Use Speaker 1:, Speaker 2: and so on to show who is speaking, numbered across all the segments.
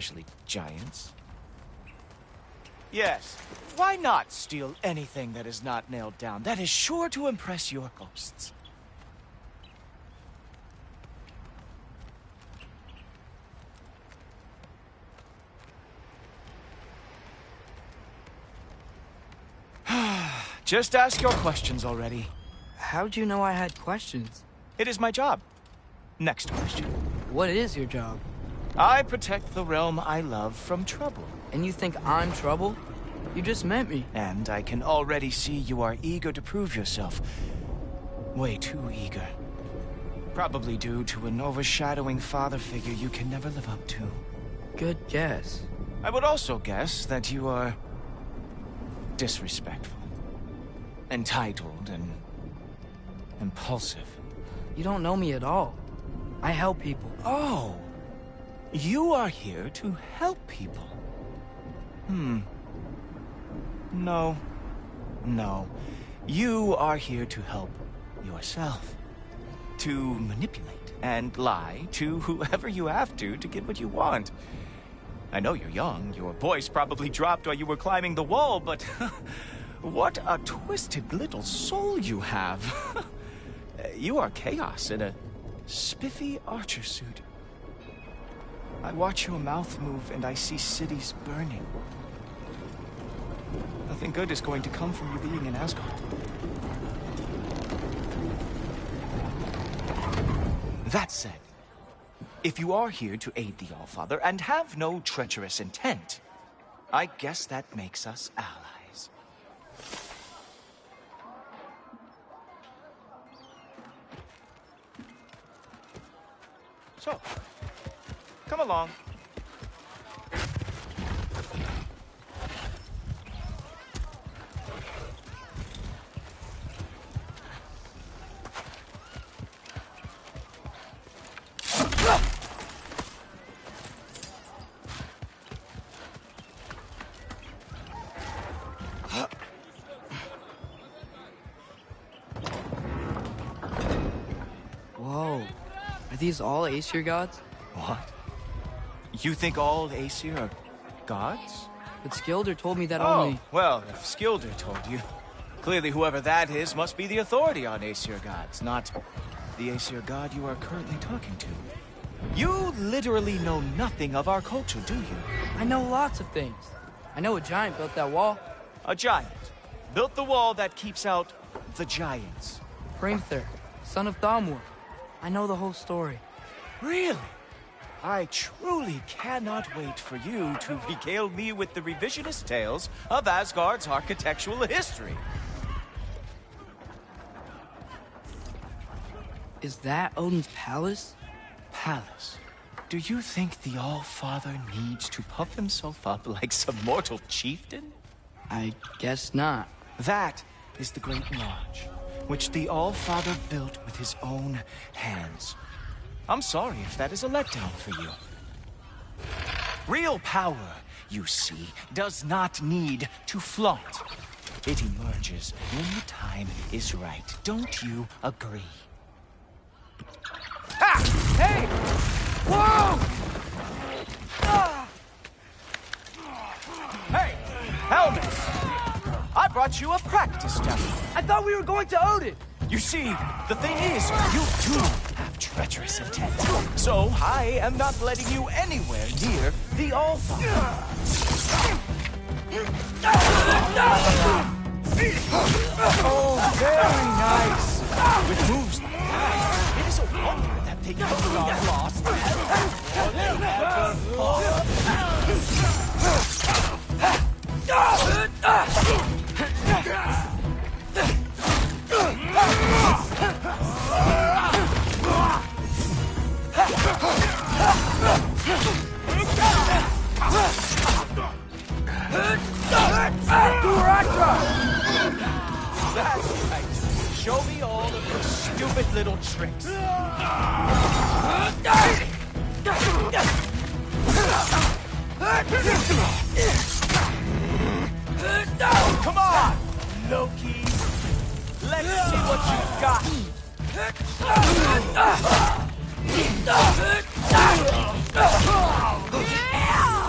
Speaker 1: especially giants. Yes, why not steal anything that is not nailed down? That is sure to impress your hosts. Just ask your questions already.
Speaker 2: How'd you know I had questions?
Speaker 1: It is my job. Next question.
Speaker 2: What is your job?
Speaker 1: I protect the realm I love from trouble.
Speaker 2: And you think I'm trouble? You just met me.
Speaker 1: And I can already see you are eager to prove yourself. Way too eager. Probably due to an overshadowing father figure you can never live up to.
Speaker 2: Good guess.
Speaker 1: I would also guess that you are disrespectful, entitled, and impulsive.
Speaker 2: You don't know me at all. I help people.
Speaker 1: Oh, you are here to help people. No. You are here to help yourself. To manipulate and lie to whoever you have to get what you want. I know you're young. Your voice probably dropped while you were climbing the wall, but what a twisted little soul you have. You are chaos in a spiffy archer suit. I watch your mouth move and I see cities burning. Nothing good is going to come from you being in Asgard. That said, if you are here to aid the Allfather and have no treacherous intent, I guess that makes us allies. So, come along.
Speaker 2: Whoa. Are these all Aesir gods?
Speaker 1: What? You think all Aesir are gods?
Speaker 2: But Skilder told me that
Speaker 1: Oh,
Speaker 2: only...
Speaker 1: well, if Skilder told you, clearly whoever that is must be the authority on Aesir gods, not the Aesir god you are currently talking to. You literally know nothing of our culture, do you?
Speaker 2: I know lots of things. I know a giant built that wall.
Speaker 1: A giant built the wall that keeps out the giants.
Speaker 2: Hrimthur, son of Thamur. I know the whole story.
Speaker 1: Really? I truly cannot wait for you to regale me with the revisionist tales of Asgard's architectural history.
Speaker 2: Is that Odin's palace?
Speaker 1: Palace? Do you think the All-Father needs to puff himself up like some mortal chieftain?
Speaker 2: I guess not.
Speaker 1: That is the Great Lodge, which the All-Father built with his own hands. I'm sorry if that is a letdown for you. Real power, you see, does not need to flaunt. It emerges when the time is right. Don't you agree? Ha! Hey! Whoa! Ah! Hey! Helmets! I brought you a practice demo.
Speaker 2: I thought we were going to Odin!
Speaker 1: You see, the thing is, you do have treacherous intent. So I am not letting you anywhere near the All-Father. Oh, very nice. With moves like that, it is a wonder that they never got lost. Or they never fought. That's right. Show me all of your stupid little tricks. Come on, Loki. Let's see what you've got. Yeah!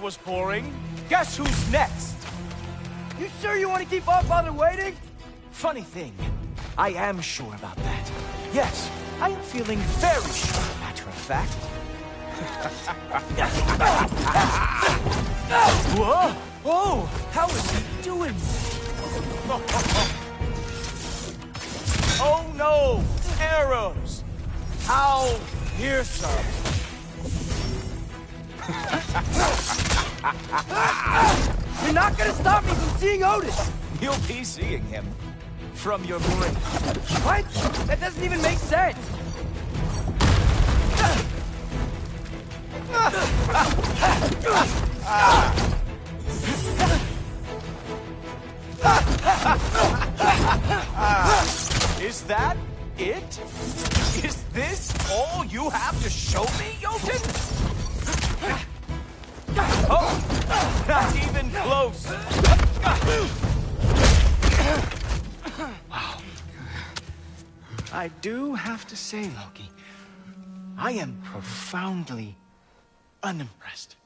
Speaker 1: was boring. Guess who's next?
Speaker 3: You sure you want to keep our father waiting?
Speaker 1: Funny thing, I am sure about that. Yes, I am feeling very sure, matter of fact. Whoa! Whoa! How is he doing? Oh no! Arrows! How fearsome!
Speaker 3: You're not gonna stop me from seeing Otis!
Speaker 1: You'll be seeing him. From your brain.
Speaker 3: What? That doesn't even make sense!
Speaker 1: Is that it? Is this all you have to show me, Jotun? Oh, not even close. Wow. I do have to say, Loki, I am profoundly unimpressed.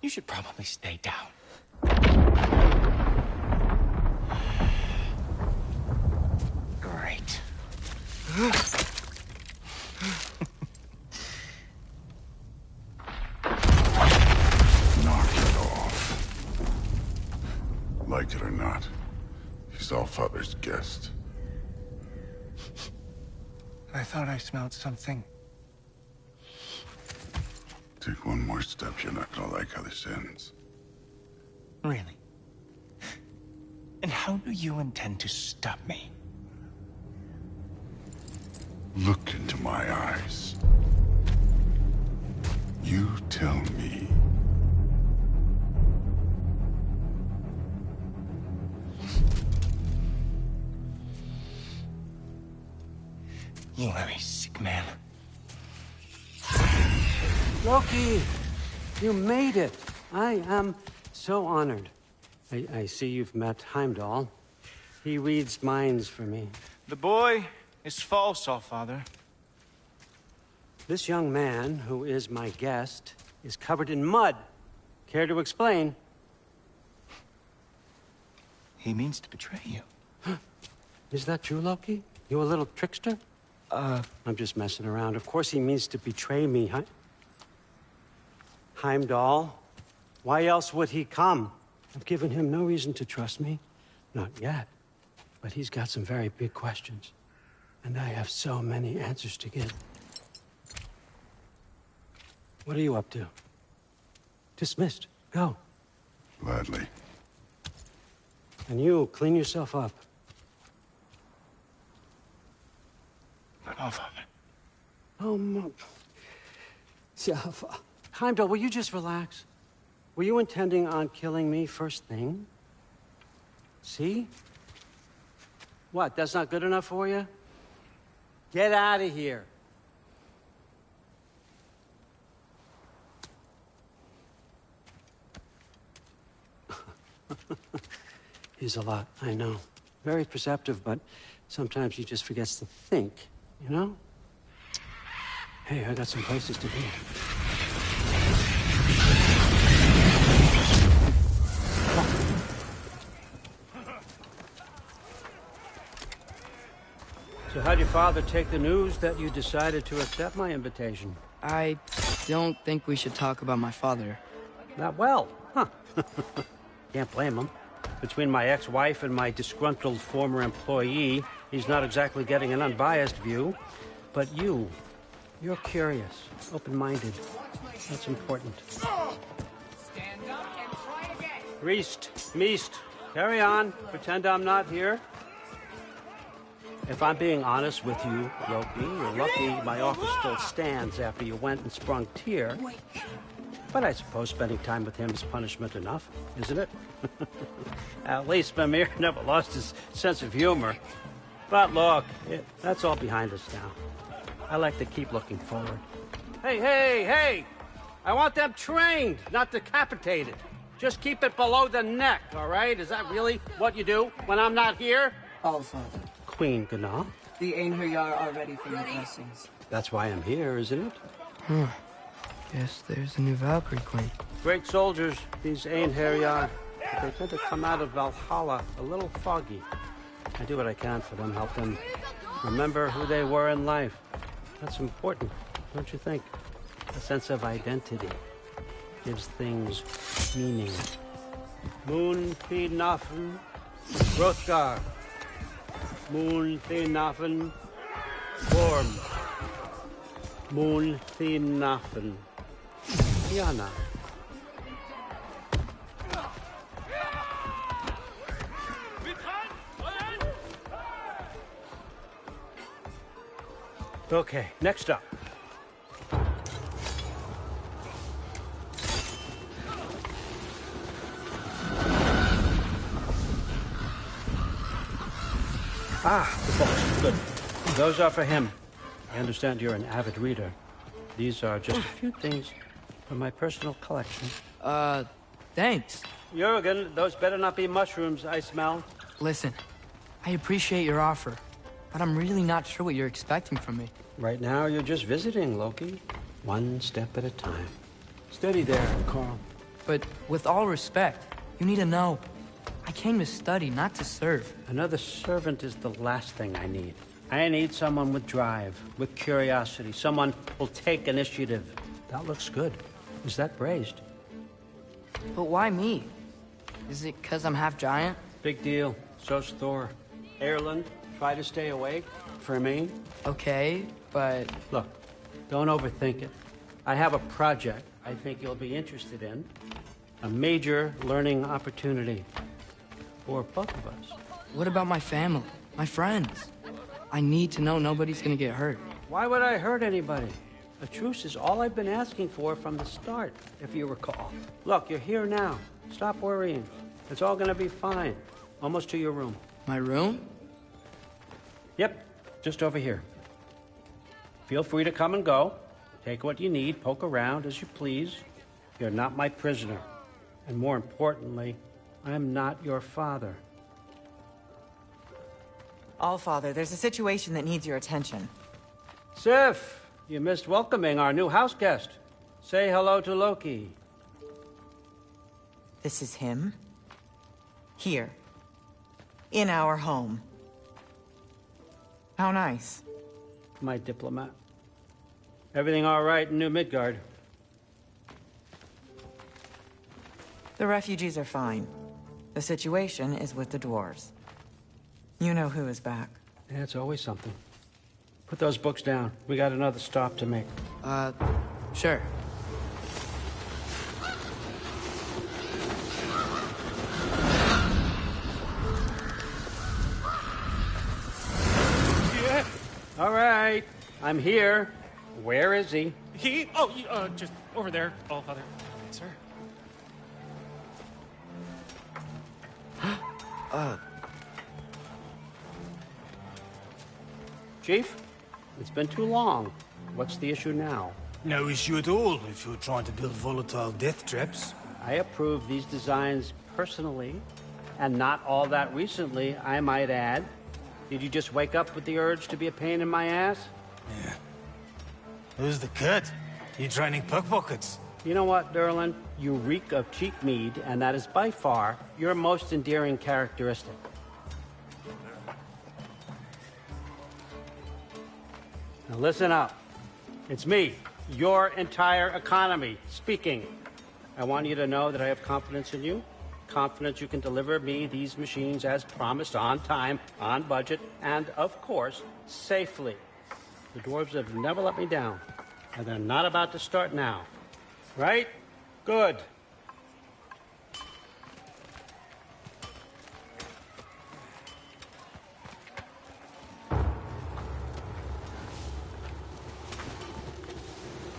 Speaker 1: You should probably stay down. Great.
Speaker 4: Knock it off. Like it or not, he's all Father's guest.
Speaker 1: I thought I smelled something.
Speaker 4: Take one more step, you're not gonna like how this ends.
Speaker 1: Really? And how do you intend to stop me?
Speaker 4: Look into my eyes. You tell me.
Speaker 1: You are a sick man.
Speaker 5: Loki, you made it. I am so honored. I see you've met Heimdall. He reads minds for me.
Speaker 1: The boy is false, Allfather.
Speaker 5: This young man, who is my guest, is covered in mud. Care to explain?
Speaker 1: He means to betray you.
Speaker 5: Is that true, Loki? You a little trickster? I'm just messing around. Of course he means to betray me, Heimdall? Why else would he come? I've given him no reason to trust me. Not yet. But he's got some very big questions. And I have so many answers to give. What are you up to? Dismissed. Go.
Speaker 4: Gladly.
Speaker 5: And you, clean yourself up.
Speaker 1: But Allfather.
Speaker 5: Oh, Heimdall, will you just relax? Were you intending on killing me first thing? See? What, that's not good enough for you? Get out of here. He's a lot, I know. Very perceptive, but sometimes he just forgets to think, you know? Hey, I got some places to be. So how'd your father take the news that you decided to accept my invitation?
Speaker 2: I don't think we should talk about my father.
Speaker 5: Not well, huh? Can't blame him. Between my ex-wife and my disgruntled former employee, he's not exactly getting an unbiased view. But you're curious, open-minded. That's important.
Speaker 6: Stand up and try again.
Speaker 5: Meest, carry on. Pretend I'm not here. If I'm being honest with you, Loki, you're lucky my offer still stands after you went and sprung Tyr. But I suppose spending time with him is punishment enough, isn't it? At least Mimir never lost his sense of humor. But look, that's all behind us now. I like to keep looking forward. Hey! I want them trained, not decapitated. Just keep it below the neck, all right? Is that really what you do when I'm not here?
Speaker 7: Allfather,
Speaker 5: Queen Gná.
Speaker 7: the Einherjar are ready for your blessings.
Speaker 5: That's why I'm here, isn't it?
Speaker 2: Guess there's a new Valkyrie Queen.
Speaker 5: Great soldiers, these Einherjar. But they tend to come out of Valhalla a little foggy. I do what I can for them, help them remember who they were in life. That's important, don't you think? A sense of identity gives things meaning. Moon Thinafen, Hrothgar. Moon Thinafen, Gorm. Moon Thinafen, Diana. Okay, next up. The books. Good. Those are for him. I understand you're an avid reader. These are just a few things from my personal collection.
Speaker 2: Thanks.
Speaker 5: Jurgen, those better not be mushrooms I smell.
Speaker 2: Listen, I appreciate your offer, but I'm really not sure what you're expecting from me.
Speaker 5: Right now, you're just visiting, Loki. One step at a time. Steady there, Carl.
Speaker 2: But with all respect, you need to know, I came to study, not to serve.
Speaker 5: Another servant is the last thing I need. I need someone with drive, with curiosity, someone who'll take initiative. That looks good. Is that braised?
Speaker 2: But why me? Is it 'cause I'm half giant?
Speaker 5: Big deal. So's Thor. Ireland, try to stay awake. For me?
Speaker 2: Okay, but...
Speaker 5: Look, don't overthink it. I have a project I think you'll be interested in. A major learning opportunity. For both of us.
Speaker 2: What about my family? My friends? I need to know nobody's gonna get hurt.
Speaker 5: Why would I hurt anybody? A truce is all I've been asking for from the start, if you recall. Look, you're here now. Stop worrying. It's all gonna be fine. Almost to your room.
Speaker 2: My room?
Speaker 5: Yep, just over here. Feel free to come and go. Take what you need, poke around as you please. You're not my prisoner. And more importantly, I'm not your father.
Speaker 7: Allfather, there's a situation that needs your attention.
Speaker 5: Sif, you missed welcoming our new house guest. Say hello to Loki.
Speaker 7: This is him? Here. In our home. How nice.
Speaker 5: My diplomat. Everything all right in New Midgard?
Speaker 7: The refugees are fine. The situation is with the dwarves. You know who is back.
Speaker 5: Yeah, it's always something. Put those books down. We got another stop to make.
Speaker 2: Sure.
Speaker 5: Yeah. All right. I'm here. Where is he?
Speaker 8: Just over there, Allfather. Sir.
Speaker 5: Chief, it's been too long. What's the issue now?
Speaker 9: No issue at all if you're trying to build volatile death traps.
Speaker 5: I approve these designs personally, and not all that recently, I might add. Did you just wake up with the urge to be a pain in my ass?
Speaker 9: Yeah. Who's the cut? You training pickpockets?
Speaker 5: You know what, Derlin? You reek of cheap mead, and that is by far your most endearing characteristic. Now listen up. It's me, your entire economy, speaking. I want you to know that I have confidence in you. Confidence you can deliver me these machines as promised, on time, on budget, and, of course, safely. The dwarves have never let me down, and they're not about to start now. Right? Good.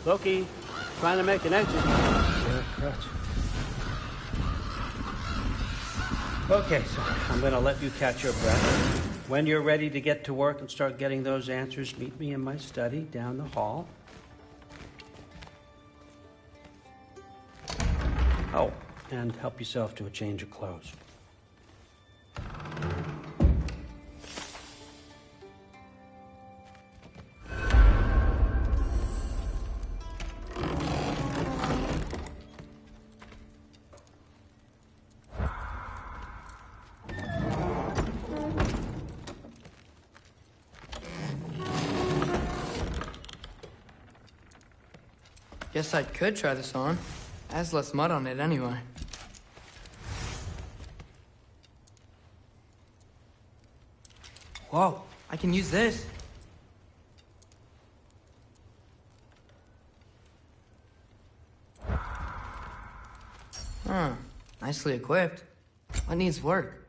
Speaker 5: Loki, trying to make an exit. Okay, so I'm going to let you catch your breath. When you're ready to get to work and start getting those answers, meet me in my study down the hall. Oh, and help yourself to a change of clothes.
Speaker 2: Guess I could try this on. Has less mud on it anyway. Whoa, I can use this. Huh, nicely equipped. What needs work?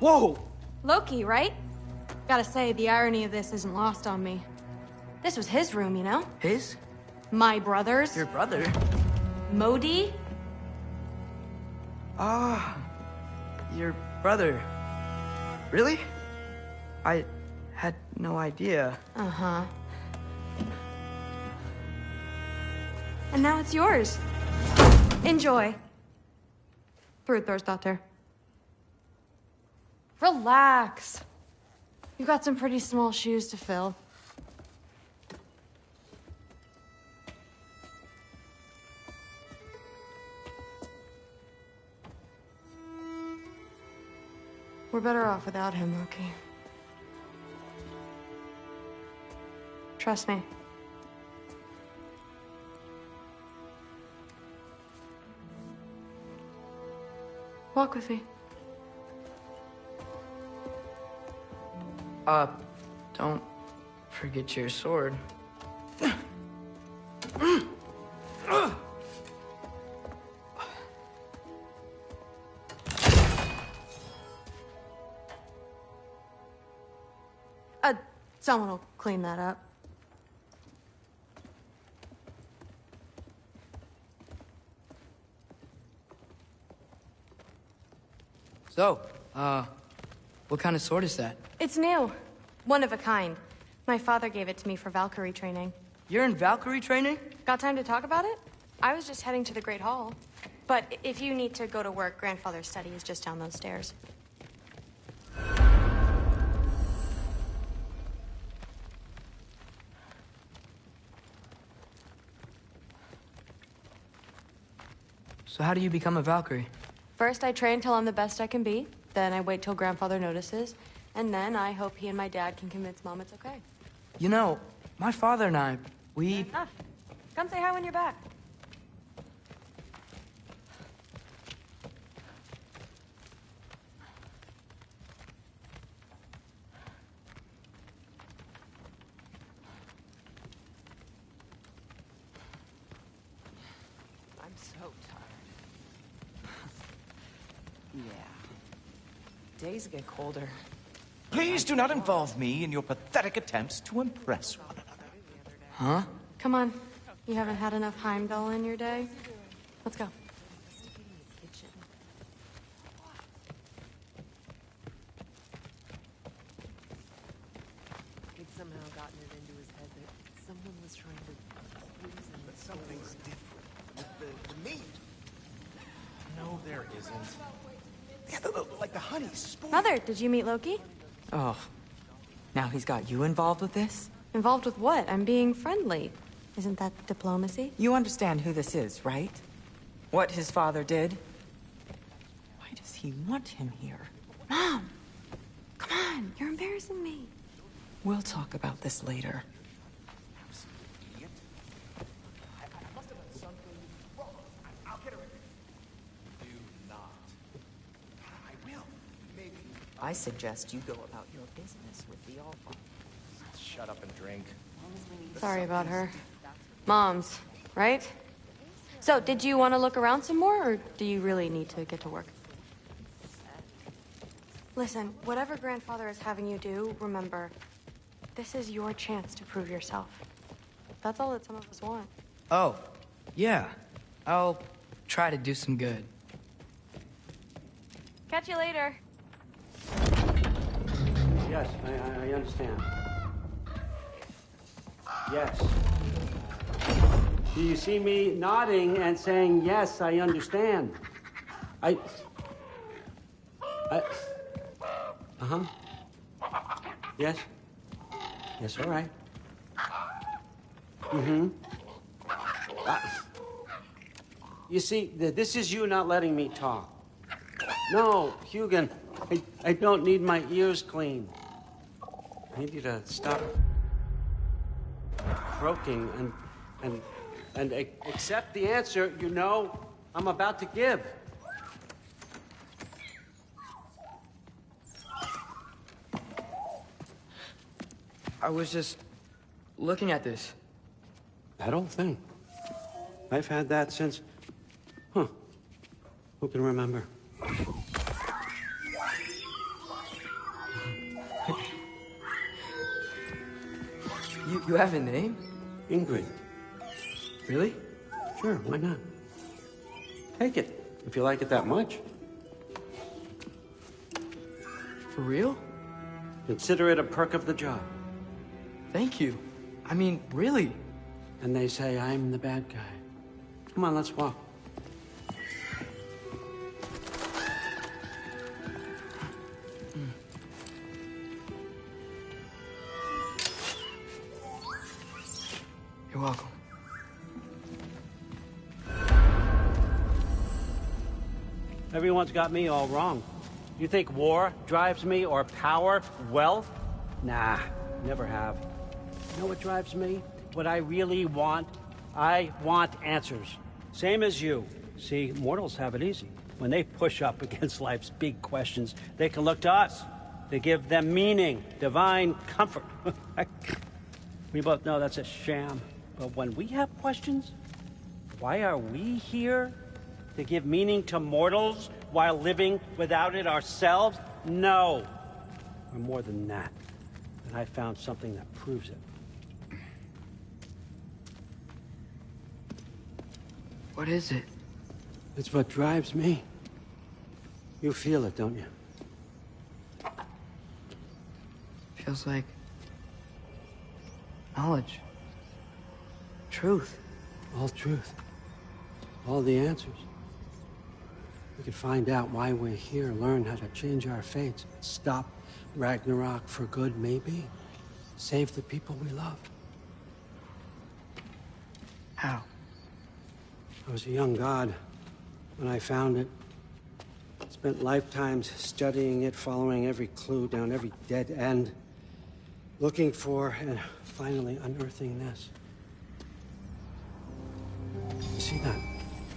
Speaker 3: Whoa!
Speaker 10: Loki, right? Gotta say, the irony of this isn't lost on me. This was his room, you know?
Speaker 2: His?
Speaker 10: My brother's.
Speaker 2: Your brother?
Speaker 10: Modi?
Speaker 2: Ah, your brother. Really? I had no idea.
Speaker 10: Uh-huh. And now it's yours. Enjoy. Thor's Relax. You've got some pretty small shoes to fill. We're better off without him, Loki. Trust me. Walk with me.
Speaker 2: Don't forget your sword.
Speaker 10: Someone will clean that up.
Speaker 2: So, what kind of sword is that?
Speaker 10: It's new. One of a kind. My father gave it to me for Valkyrie training.
Speaker 2: You're in Valkyrie training?
Speaker 10: Got time to talk about it? I was just heading to the Great Hall. But if you need to go to work, Grandfather's study is just down those stairs.
Speaker 2: So how do you become a Valkyrie?
Speaker 10: First, I train till I'm the best I can be. Then I wait till Grandfather notices. And then I hope he and my dad can convince Mom it's okay.
Speaker 2: You know, my father and I, we...
Speaker 10: Enough. Come say hi when you're back.
Speaker 7: I'm so tired. Yeah. Days get colder.
Speaker 1: Please do not involve me in your pathetic attempts to impress one another.
Speaker 2: Huh?
Speaker 10: Come on. You haven't had enough Heimdall in your day? Let's go.
Speaker 11: He'd somehow gotten it into his head that someone was trying to poison him. But something's different with the meat.
Speaker 12: No, there isn't. Yeah, like the honey spoon.
Speaker 10: Mother, did you meet Loki?
Speaker 7: Oh. Now he's got you involved with this?
Speaker 10: Involved with what? I'm being friendly. Isn't that diplomacy?
Speaker 7: You understand who this is, right? What his father did? Why does he want him here?
Speaker 10: Mom! Come on, you're embarrassing me.
Speaker 7: We'll talk about this later. I suggest you go about your business with the Allfather.
Speaker 12: Shut up and drink.
Speaker 10: Sorry about her. Moms, right? So, did you want to look around some more, or do you really need to get to work? Listen, whatever Grandfather is having you do, remember, this is your chance to prove yourself. That's all that some of us want.
Speaker 2: Oh, yeah. I'll try to do some good.
Speaker 10: Catch you later.
Speaker 5: Yes, I understand. Yes. Do you see me nodding and saying, yes, I understand? Uh-huh. Yes? Yes, all right. Mm-hmm. You see, this is you not letting me talk. No, Hugin, I don't need my ears cleaned. I need you to stop croaking and accept the answer you know I'm about to give.
Speaker 2: I was just looking at this.
Speaker 5: That old thing. I've had that since... Huh. Who can remember?
Speaker 2: You have a name?
Speaker 5: Ingrid.
Speaker 2: Really?
Speaker 5: Sure, why not? Take it, if you like it that much.
Speaker 2: For real?
Speaker 5: Consider it a perk of the job.
Speaker 2: Thank you. I mean, really.
Speaker 5: And they say I'm the bad guy. Come on, let's walk.
Speaker 2: You're welcome.
Speaker 5: Everyone's got me all wrong. You think war drives me, or power, wealth? Nah, never have. You know what drives me? What I really want? I want answers. Same as you. See, mortals have it easy. When they push up against life's big questions, they can look to us. They give them meaning, divine comfort. We both know that's a sham. But when we have questions, why are we here? To give meaning to mortals while living without it ourselves? No. We're more than that. And I found something that proves it.
Speaker 2: What is it?
Speaker 5: It's what drives me. You feel it, don't you?
Speaker 2: Feels like knowledge. Truth.
Speaker 5: All truth. All the answers. We could find out why we're here, learn how to change our fates, stop Ragnarok for good, maybe. Save the people we love.
Speaker 2: How?
Speaker 5: I was a young god. when I found it. Spent lifetimes studying it, following every clue down every dead end, looking for and finally unearthing this. You see that?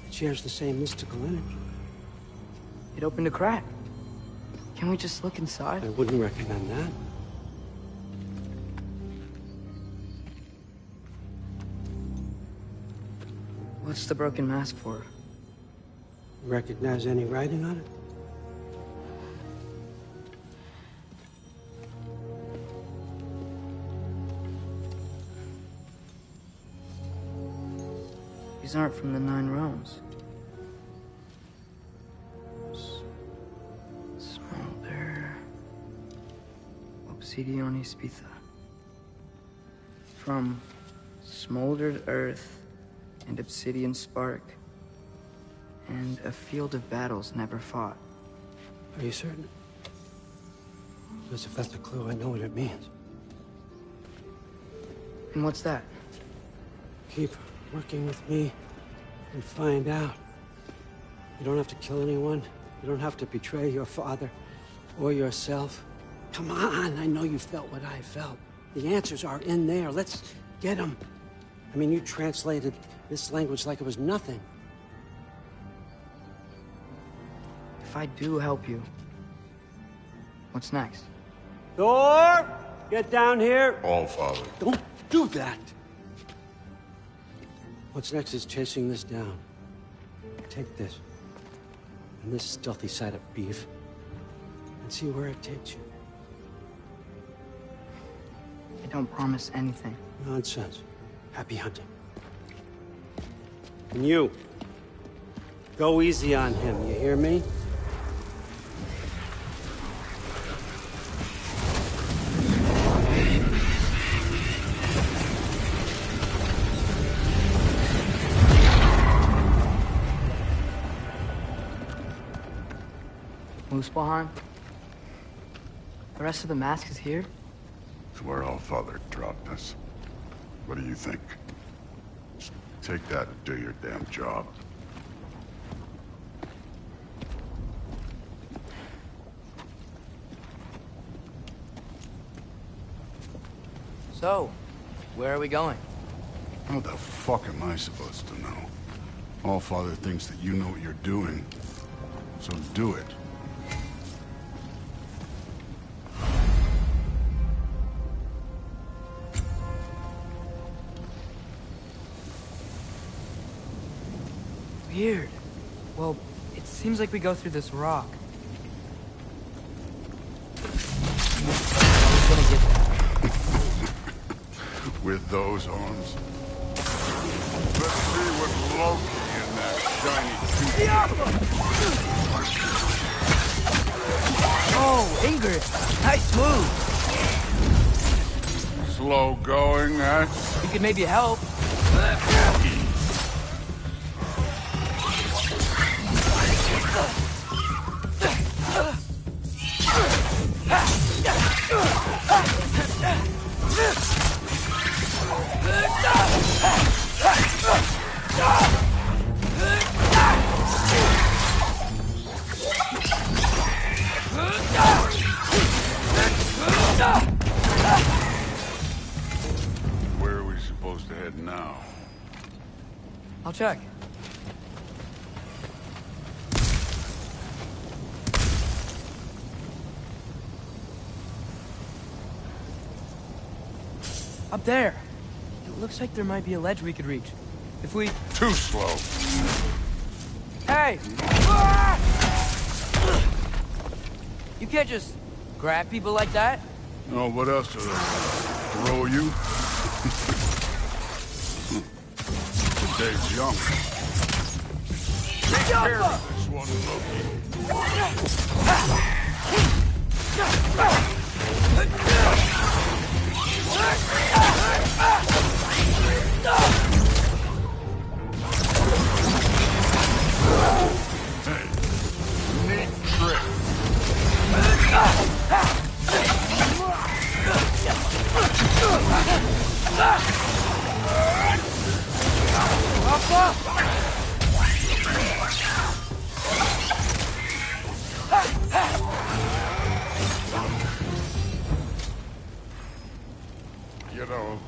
Speaker 5: It shares the same mystical energy.
Speaker 2: It opened a crack. Can we just look inside?
Speaker 5: I wouldn't recommend that.
Speaker 2: What's the broken mask for?
Speaker 5: Recognize any writing on it?
Speaker 2: These aren't from the 9 realms. Smolder. Obsidione Spitha. From smoldered earth and obsidian spark, and a field of battles never fought.
Speaker 5: Are you certain? Because if that's a clue, I know what it means.
Speaker 2: And what's that?
Speaker 5: Keep working with me and find out. You don't have to kill anyone. You don't have to betray your father or yourself. Come on, I know you felt what I felt. The answers are in there. Let's get them. I mean, you translated this language like it was nothing.
Speaker 2: If I do help you, what's next?
Speaker 5: Thor! Get down here!
Speaker 4: All Father.
Speaker 5: Don't do that! What's next is chasing this down. Take this, and this stealthy side of beef, and see where it takes you.
Speaker 2: I don't promise anything.
Speaker 5: Nonsense. Happy hunting. And you, go easy on him, you hear me?
Speaker 2: Muspelheim? The rest of the mask is here?
Speaker 4: It's where All Father dropped us. What do you think? Just take that and do your damn job.
Speaker 2: So, where are we going?
Speaker 4: How the fuck am I supposed to know? All Father thinks that you know what you're doing, so do it.
Speaker 2: Weird. Well, it seems like we go through this rock. I was gonna get that.
Speaker 4: With those arms? Let's see what Loki in that shiny
Speaker 2: Oh, Ingrid! Nice move!
Speaker 4: Slow going, eh?
Speaker 2: You could maybe help.
Speaker 4: Where are we supposed to head now?
Speaker 2: I'll check. Up there. It looks like there might be a ledge we could reach. If we...
Speaker 4: Too slow.
Speaker 2: Hey! You can't just grab people like that.
Speaker 4: Oh, what else do they throw you? Today's young. Take care of this one, Hey, neat trick. You know,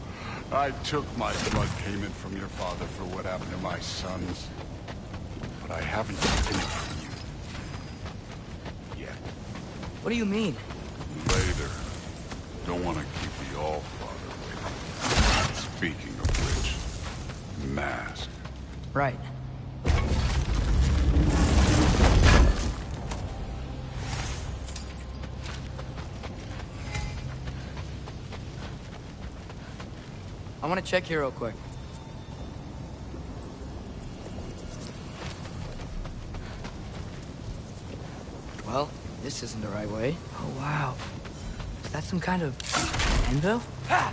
Speaker 4: I took my blood payment from your father for what happened to my sons. But I haven't taken it from you. Yet.
Speaker 2: What do you mean?
Speaker 4: Later. Don't want to keep the All-Father waiting. Speaking of which, mask.
Speaker 2: Right. I want to check here real quick. Well, this isn't the right way. Oh, wow. Is that some kind of anvil? Ha!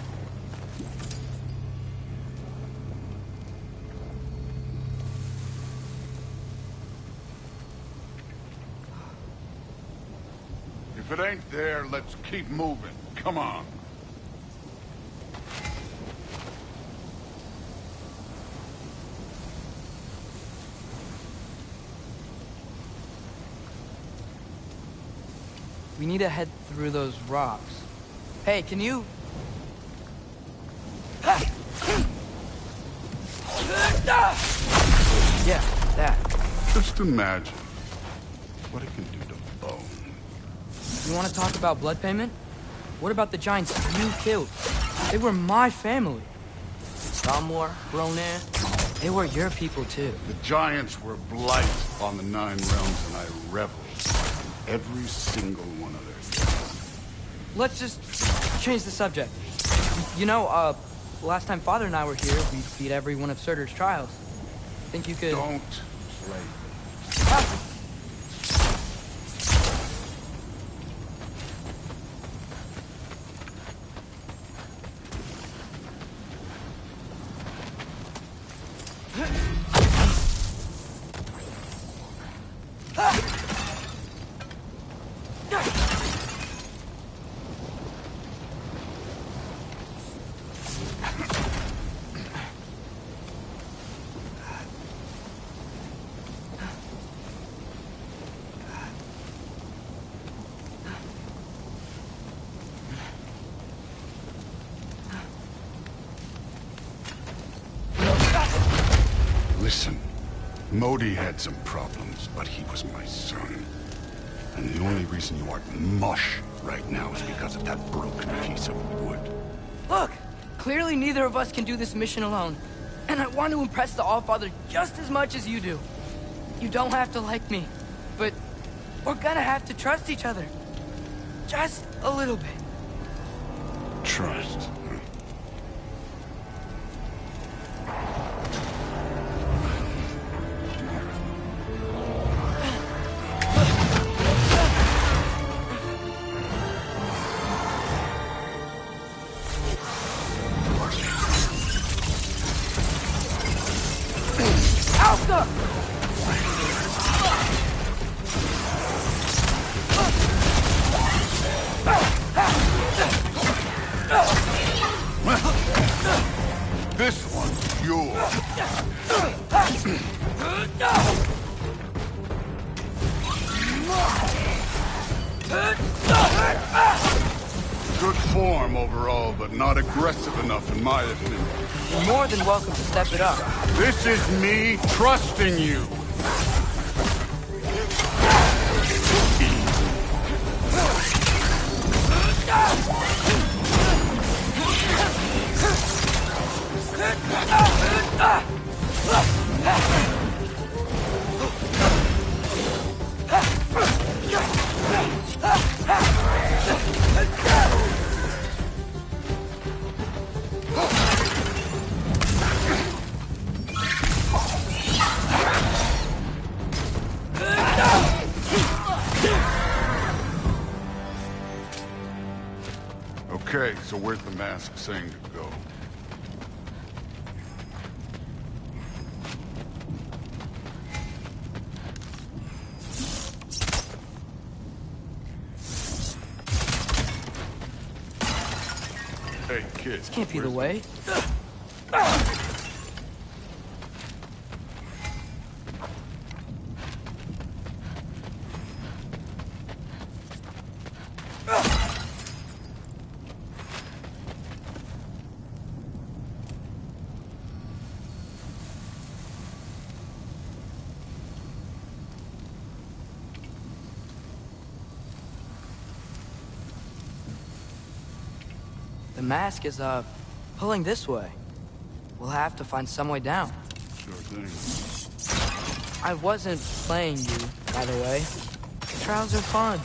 Speaker 4: If it ain't there, let's keep moving. Come on.
Speaker 2: We need to head through those rocks. Hey, can you... Yeah, that.
Speaker 4: Just imagine what it can do to bone.
Speaker 2: You want to talk about blood payment? What about the giants you killed? They were my family. Thamor, Ronan, they were your people too.
Speaker 4: The giants were blight on the Nine Realms, and I reveled in every single one of their deaths.
Speaker 2: Let's just change the subject. You know, last time Father and I were here, we beat every one of Surtur's trials. Think you could...
Speaker 4: Don't play. Listen, Modi had some problems, but he was my son. And the only reason you aren't mush right now is because of that broken piece of wood.
Speaker 2: Look! Clearly neither of us can do this mission alone. And I want to impress the All-Father just as much as you do. You don't have to like me, but we're gonna have to trust each other. Just a little bit.
Speaker 4: Trust. This one's yours. Good form overall, but not aggressive enough in my opinion.
Speaker 2: You're more than welcome to step it up.
Speaker 4: This is me trusting you. Okay, so where's the mask saying to go? Hey, kid.
Speaker 2: This can't be the way. The mask is, pulling this way. We'll have to find some way down.
Speaker 4: Sure thing.
Speaker 2: I wasn't playing you, by the way. Trials are fun.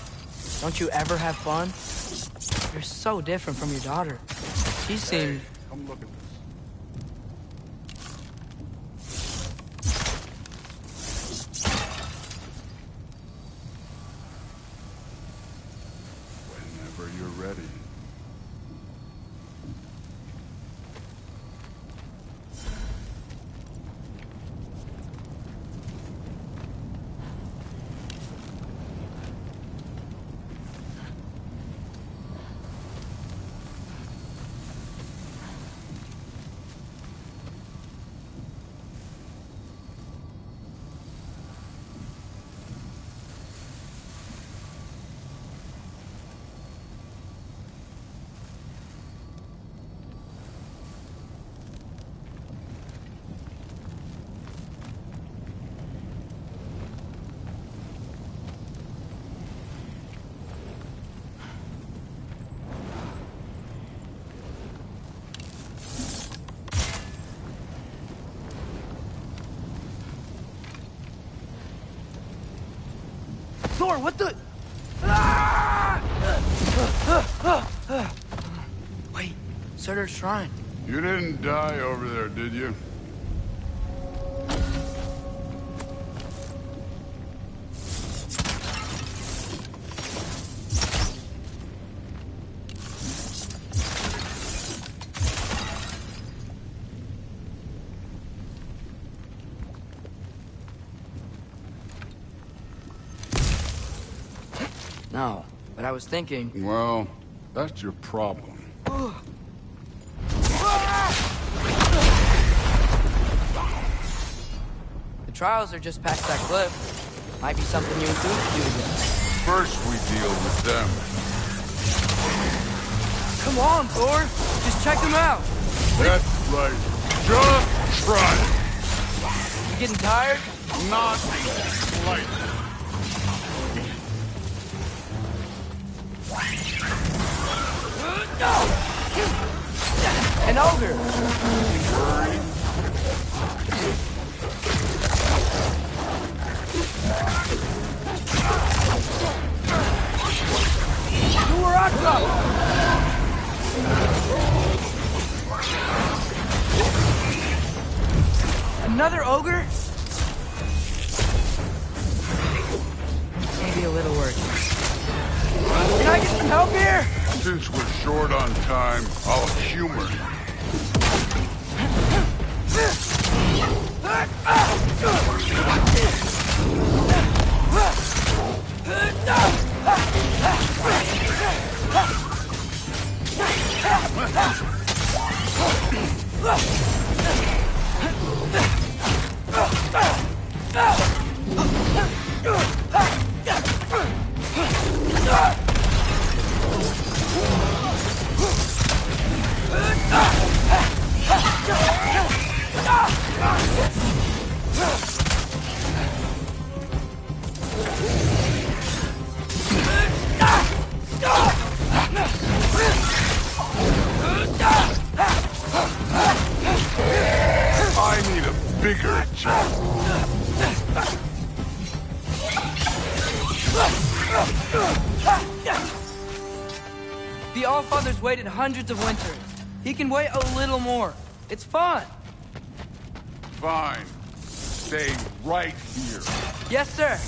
Speaker 2: Don't you ever have fun? You're so different from your daughter. She seemed...
Speaker 4: Hey, come look at this. Whenever you're ready.
Speaker 3: Thor, what the...
Speaker 2: Wait, Surtur's shrine.
Speaker 4: You didn't die over there, did you?
Speaker 2: No, but I was thinking...
Speaker 4: Well, that's your problem.
Speaker 2: The trials are just past that cliff. Might be something you and Goose do again.
Speaker 4: First we deal with them.
Speaker 3: Come on, Thor! Just check them out!
Speaker 4: That's right. Just try it.
Speaker 3: You getting tired?
Speaker 4: Not slightly.
Speaker 3: An ogre! Do a rock drop! Another ogre?
Speaker 2: Maybe a little work.
Speaker 3: Can I get some help here?
Speaker 4: Since we're short on time, I'll humor you. I need a bigger chest.
Speaker 3: The Allfather's waited hundreds of winters. He can wait a little more. It's fun.
Speaker 4: Fine. Stay right here.
Speaker 3: Yes, sir.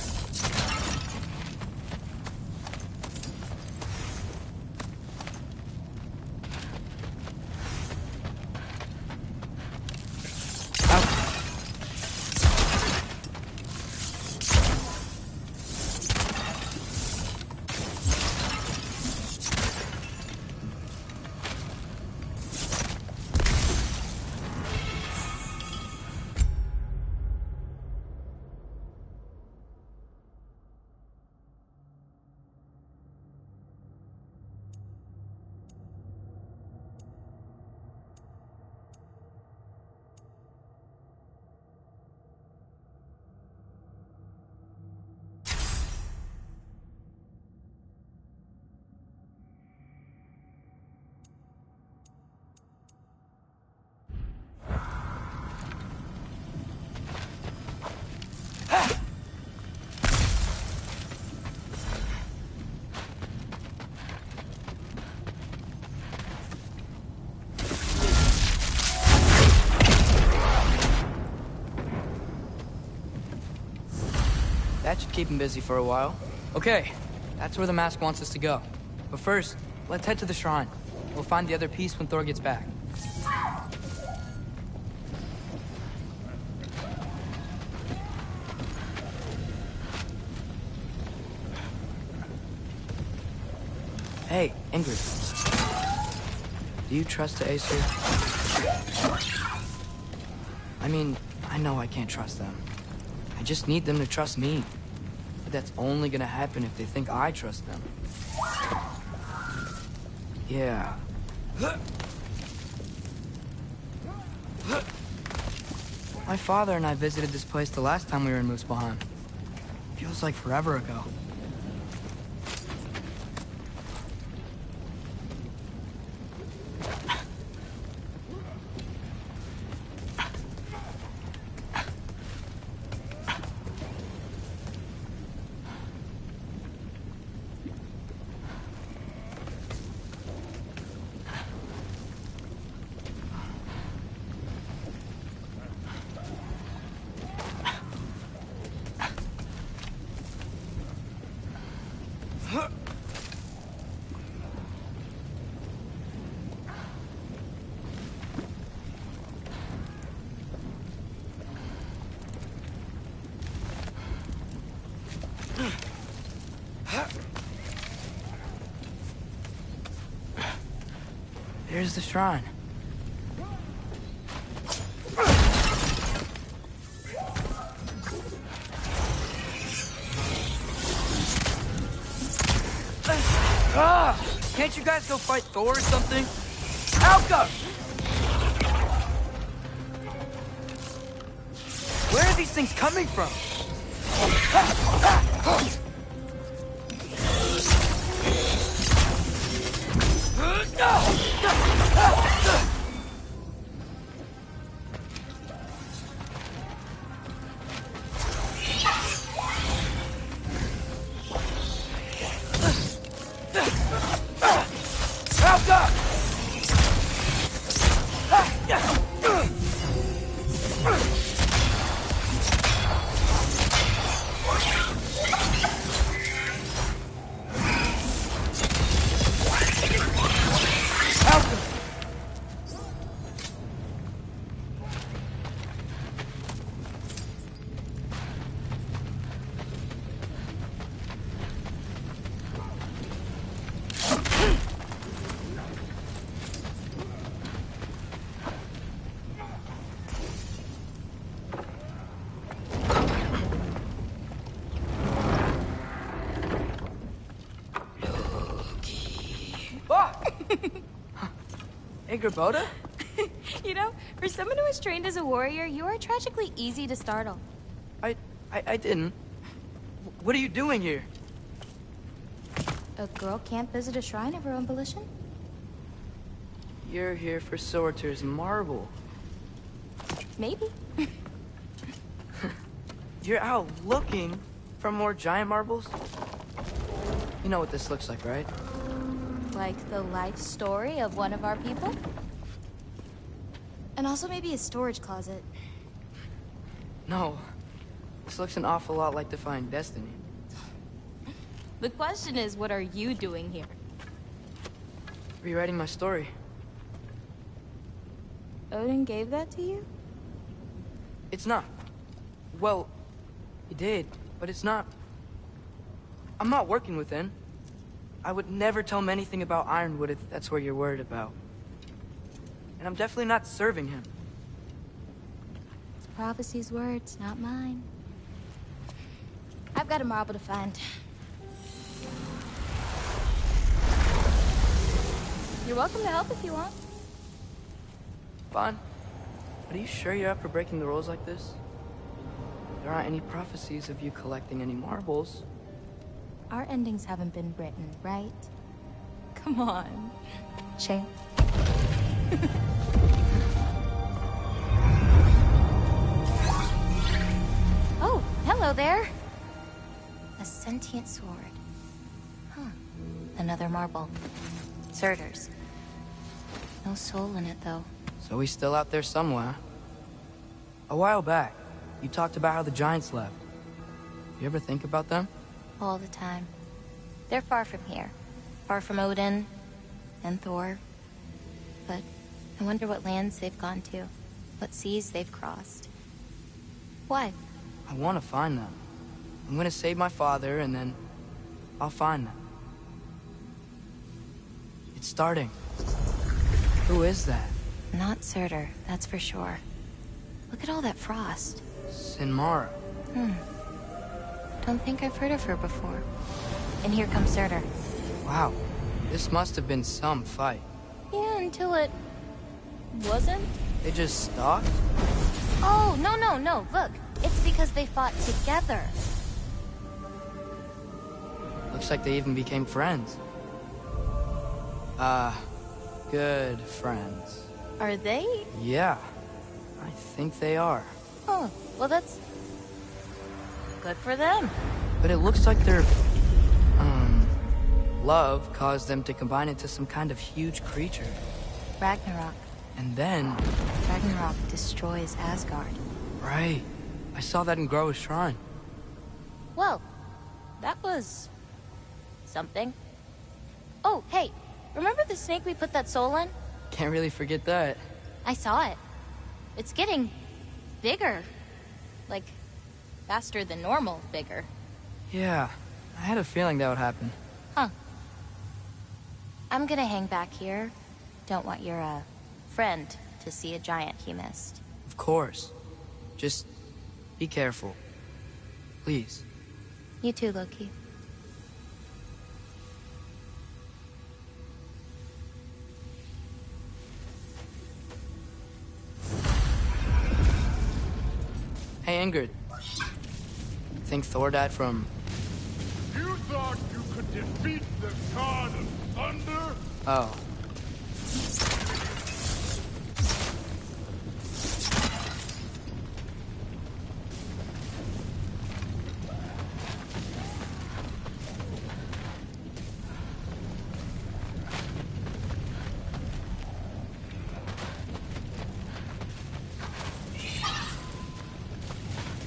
Speaker 2: That should keep him busy for a while. Okay, that's where the mask wants us to go. But first, let's head to the shrine. We'll find the other piece when Thor gets back. Hey, Ingrid. Do you trust the Aesir? I mean, I know I can't trust them. I just need them to trust me. But that's only gonna happen if they think I trust them. Yeah. My father and I visited this place the last time we were in Muspelheim. Feels like forever ago. There's the shrine. Can't you guys go fight Thor or something? Alka! Where are these things coming from? Hey, Gerboda?
Speaker 13: You know, for someone who was trained as a warrior, you are tragically easy to startle.
Speaker 2: I didn't. What are you doing here?
Speaker 13: A girl can't visit a shrine of her own volition?
Speaker 2: You're here for Sorter's marble.
Speaker 13: Maybe.
Speaker 2: You're out looking for more giant marbles? You know what this looks like, right?
Speaker 13: Like the life story of one of our people? And also maybe a storage closet.
Speaker 2: No. This looks an awful lot like Defying Destiny.
Speaker 13: The question is, what are you doing here?
Speaker 2: Rewriting my story.
Speaker 13: Odin gave that to you?
Speaker 2: It's not. Well, he did, but it's not. I'm not working with him. I would never tell him anything about Ironwood if that's what you're worried about. And I'm definitely not serving him.
Speaker 13: It's prophecy's words, not mine. I've got a marble to find. You're welcome to help if you want.
Speaker 2: Fine. But are you sure you're up for breaking the rules like this? There aren't any prophecies of you collecting any marbles.
Speaker 13: Our endings haven't been written, right? Come on, champ. Oh, hello there. A sentient sword. Huh. Another marble. Surtur's. No soul in it, though.
Speaker 2: So he's still out there somewhere. A while back, you talked about how the Giants left. You ever think about them?
Speaker 13: All the time. They're far from here. Far from Odin and Thor. But I wonder what lands they've gone to. What seas they've crossed. Why?
Speaker 2: I want to find them. I'm gonna save my father, and then I'll find them. It's starting. Who is that?
Speaker 13: Not Surtur, that's for sure. Look at all that frost.
Speaker 2: Sinmara.
Speaker 13: Don't think I've heard of her before. And here comes Surtur.
Speaker 2: Wow. This must have been some fight.
Speaker 13: Yeah, until it... wasn't?
Speaker 2: They just stopped?
Speaker 13: Oh, no. Look, it's because they fought together.
Speaker 2: Looks like they even became friends. Good friends.
Speaker 13: Are they?
Speaker 2: Yeah, I think they are.
Speaker 13: Oh, well that's... good for them.
Speaker 2: But it looks like their... love caused them to combine into some kind of huge creature.
Speaker 13: Ragnarok.
Speaker 2: And then...
Speaker 13: Ragnarok destroys Asgard.
Speaker 2: Right. I saw that in Groa's shrine.
Speaker 13: Well, that was... something. Oh, hey, remember the snake we put that soul in?
Speaker 2: Can't really forget that.
Speaker 13: I saw it. It's getting... bigger. Like, faster than normal bigger.
Speaker 2: Yeah, I had a feeling that would happen.
Speaker 13: Huh. I'm gonna hang back here. Don't want your, friend to see a giant he missed.
Speaker 2: Of course. Just be careful. Please.
Speaker 13: You too, Loki.
Speaker 2: Hey, Ingrid. Think Thor died from...
Speaker 4: You thought you could defeat the god of thunder?
Speaker 2: Oh.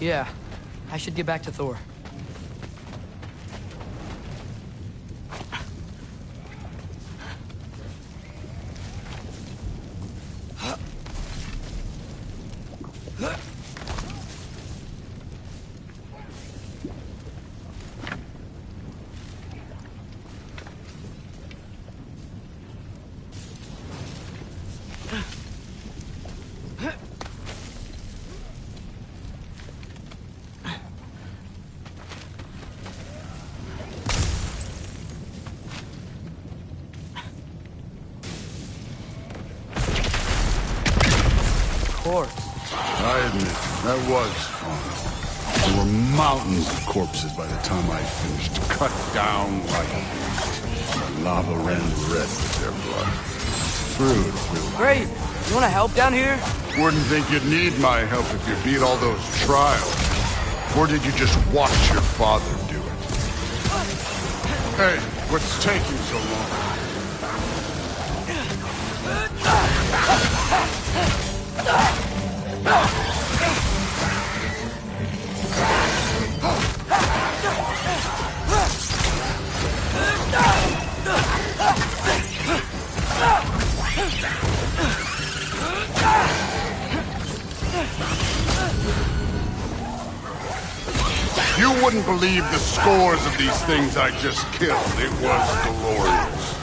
Speaker 2: Yeah, I should get back to Thor.
Speaker 4: I admit, that was fun. There were mountains of corpses by the time I finished, cut down like the lava ran red with their blood. Screwed.
Speaker 2: Great! You wanna help down here?
Speaker 4: Wouldn't think you'd need my help if you beat all those trials. Or did you just watch your father do it? Hey, what's taking so long? You wouldn't believe the scores of these things I just killed. It was glorious.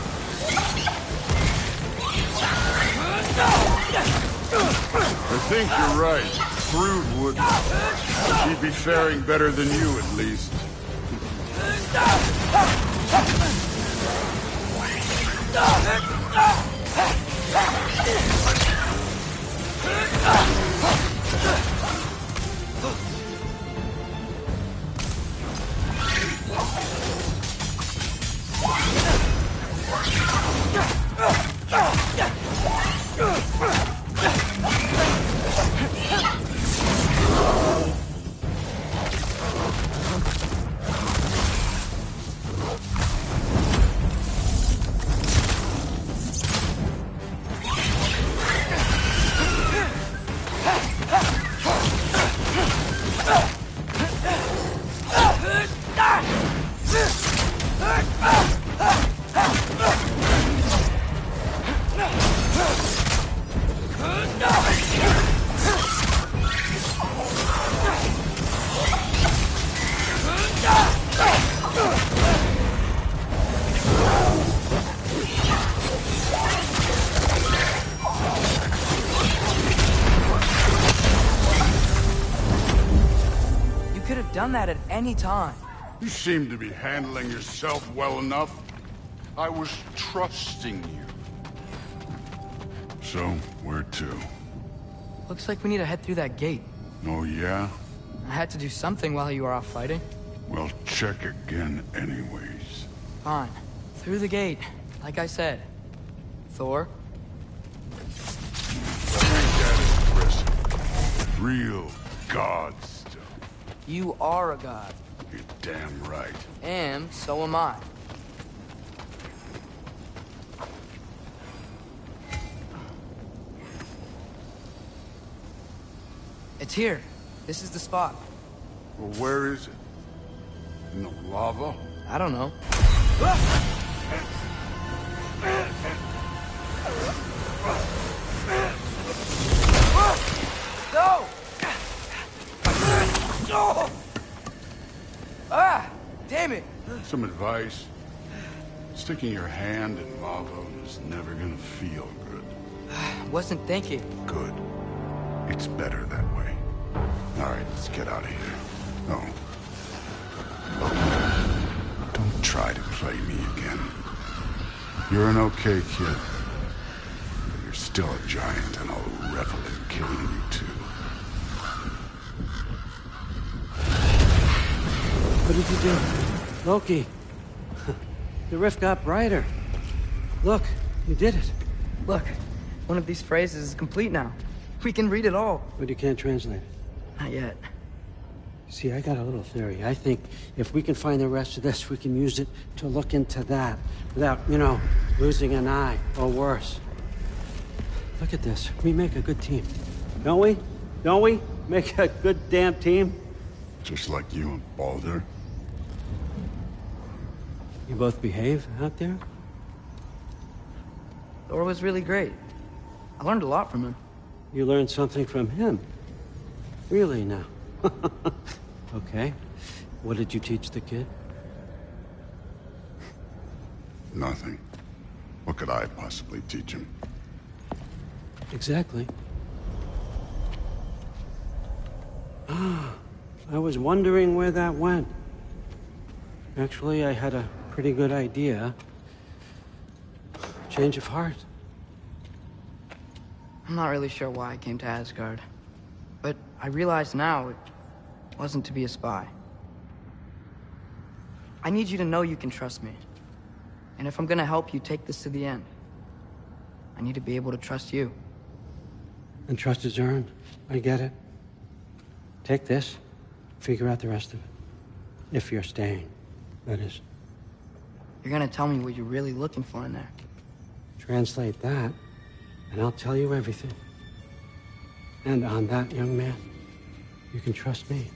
Speaker 4: I think you're right. Thrud wouldn't. She'd be faring better than you, at least.
Speaker 2: done that at any time.
Speaker 4: You seem to be handling yourself well enough. I was trusting you. So, where to?
Speaker 2: Looks like we need to head through that gate.
Speaker 4: Oh, yeah?
Speaker 2: I had to do something while you were off fighting.
Speaker 4: Well, check again anyways.
Speaker 2: Fine. Through the gate, like I said. Thor?
Speaker 4: That is impressive. Real god stuff.
Speaker 2: You are a god.
Speaker 4: You're damn right.
Speaker 2: And so am I. It's here. This is the spot.
Speaker 4: Well, where is it? In the lava?
Speaker 2: I don't know. No! No! Ah! Damn it!
Speaker 4: Some advice. Sticking your hand in lava is never gonna feel good.
Speaker 2: Wasn't thinking.
Speaker 4: Good. It's better that way. All right, let's get out of here. Oh. Look, don't try to play me again. You're an okay kid. But you're still a giant, and I'll revel in killing you too.
Speaker 5: What did you do? Loki. The rift got brighter. Look, you did it.
Speaker 2: Look, one of these phrases is complete now. We can read it all.
Speaker 5: But you can't translate it.
Speaker 2: Not yet.
Speaker 5: See, I got a little theory. I think if we can find the rest of this, we can use it to look into that without, losing an eye or worse. Look at this. We make a good team. Don't we? Don't we? Make a good damn team?
Speaker 4: Just like you and Baldur.
Speaker 5: You both behave out there?
Speaker 2: Thor was really great. I learned a lot from him.
Speaker 5: You learned something from him? Really now? Okay. What did you teach the kid?
Speaker 4: Nothing. What could I possibly teach him?
Speaker 5: Exactly. I was wondering where that went. Actually, I had a pretty good idea. Change of heart.
Speaker 2: I'm not really sure why I came to Asgard. But I realize now it wasn't to be a spy. I need you to know you can trust me. And if I'm gonna help you take this to the end, I need to be able to trust you.
Speaker 5: And trust is earned. I get it. Take this. Figure out the rest of it. If you're staying, that is.
Speaker 2: You're gonna tell me what you're really looking for in there.
Speaker 5: Translate that, and I'll tell you everything. And on that, young man, you can trust me.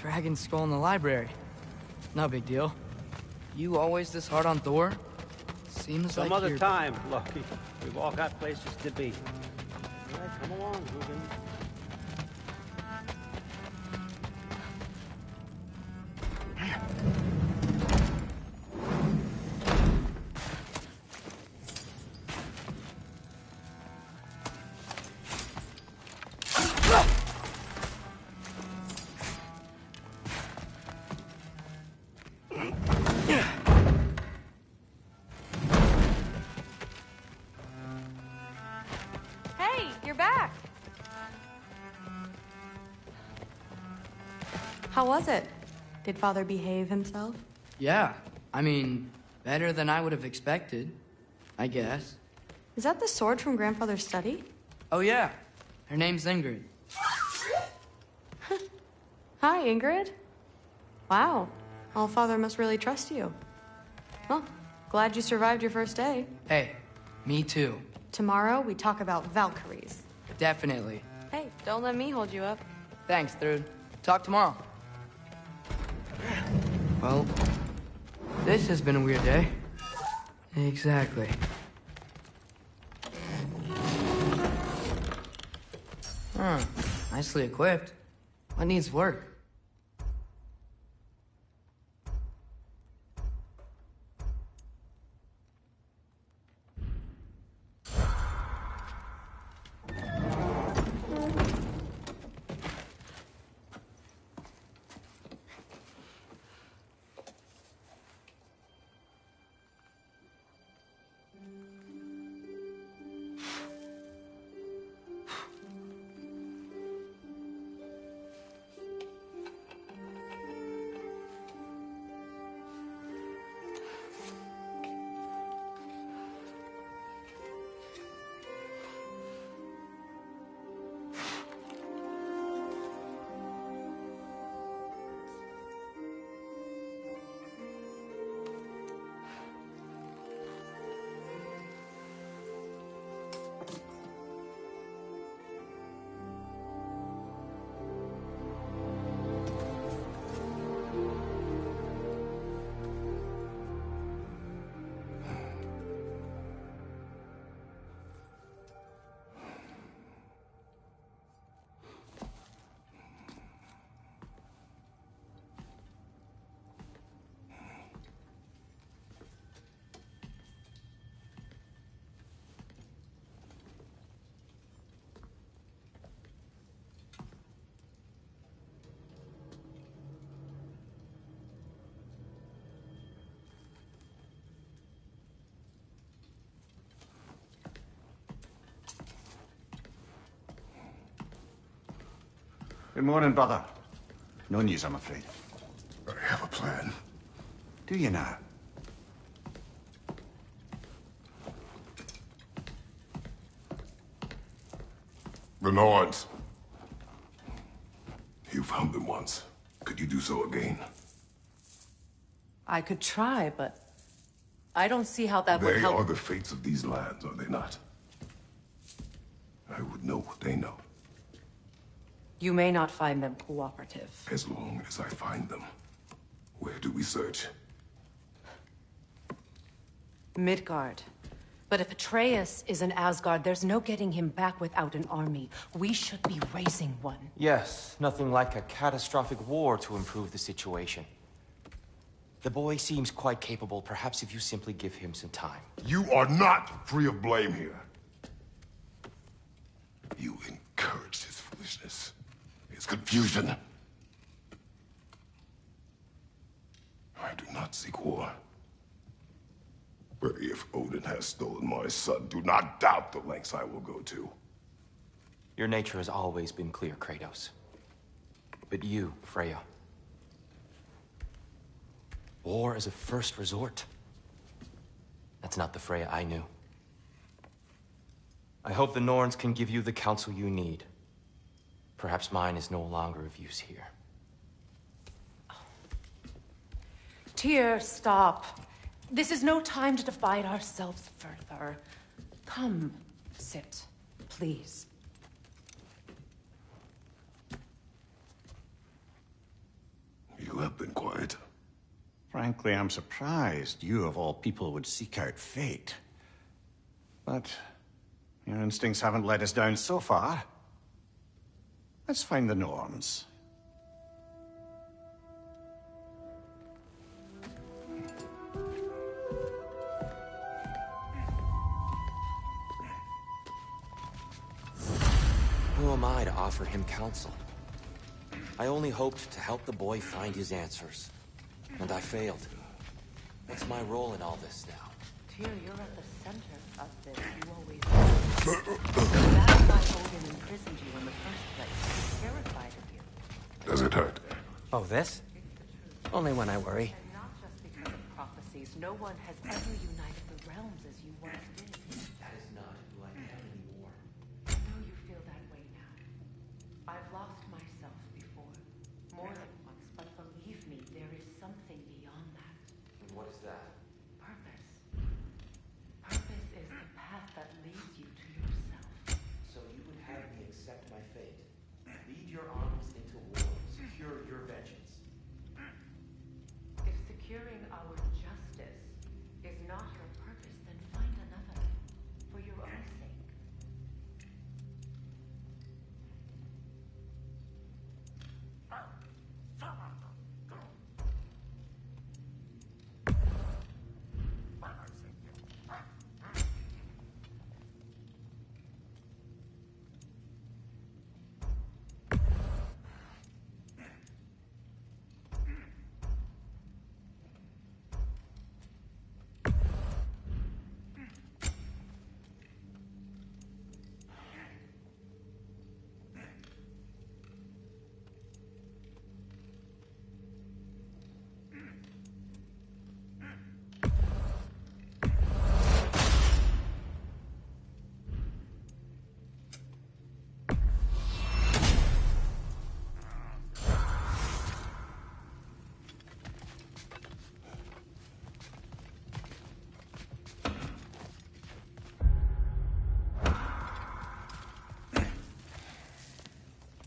Speaker 2: dragon skull in the library. No big deal. You always this hard on Thor? Seems
Speaker 5: Some
Speaker 2: like
Speaker 5: other
Speaker 2: you're...
Speaker 5: time, Loki. We've all got places to be. All right, come along, Ruben.
Speaker 10: Hey, you're back. How was it? Did Father behave himself?
Speaker 2: Yeah, I mean, better than I would have expected, I guess.
Speaker 10: Is that the sword from Grandfather's study?
Speaker 2: Oh yeah, her name's Ingrid.
Speaker 10: Hi, Ingrid. Wow, Allfather must really trust you. Well, glad you survived your first day.
Speaker 2: Hey, me too.
Speaker 10: Tomorrow, we talk about Valkyries.
Speaker 2: Definitely.
Speaker 10: Hey, don't let me hold you up.
Speaker 2: Thanks, Thrud. Talk tomorrow. Well, this has been a weird day. Exactly. Nicely equipped. What needs work?
Speaker 14: Good morning, brother. No news, I'm afraid.
Speaker 4: I have a plan.
Speaker 14: Do you now?
Speaker 15: The Norns. You found them once. Could you do so again?
Speaker 11: I could try, but I don't see how that would
Speaker 15: They
Speaker 11: help.
Speaker 15: are the fates of these lands, are they not? I would know what they know.
Speaker 11: You may not find them cooperative.
Speaker 15: As long as I find them. Where do we search?
Speaker 11: Midgard. But if Atreus is in Asgard, there's no getting him back without an army. We should be raising one.
Speaker 12: Yes, nothing like a catastrophic war to improve the situation. The boy seems quite capable. Perhaps if you simply give him some time.
Speaker 15: You are not free of blame here. You encouraged his foolishness. His confusion. I do not seek war. But if Odin has stolen my son, do not doubt the lengths I will go to.
Speaker 12: Your nature has always been clear, Kratos. But you, Freya. War is a first resort. That's not the Freya I knew. I hope the Norns can give you the counsel you need. Perhaps mine is no longer of use here.
Speaker 11: Tyr, stop. This is no time to divide ourselves further. Come, sit, please.
Speaker 14: Frankly, I'm surprised you of all people would seek out fate. But your instincts haven't let us down so far. Let's find the norms.
Speaker 12: Who am I to offer him counsel? I only hoped to help the boy find his answers. And I failed. What's my role in all this now?
Speaker 11: Tyr, you're at the center of this. You always were. That's why Odin imprisoned you in the first place. He's terrified of you.
Speaker 15: Does it hurt?
Speaker 5: Oh, this? Only when I worry.
Speaker 11: And not just because of prophecies. No one has ever united the realms as you once did.
Speaker 12: That is not who I am anymore.
Speaker 11: I know you feel that way now. I've lost myself before. More than once, but believe me, there is something beyond that.
Speaker 12: And what is that?
Speaker 11: Purpose. Purpose is the path that leads you to yourself.
Speaker 12: So you would have me accept my fate, lead your armies into war, secure your vengeance.
Speaker 11: If securing our justice is not your purpose, then find another. For your own sake.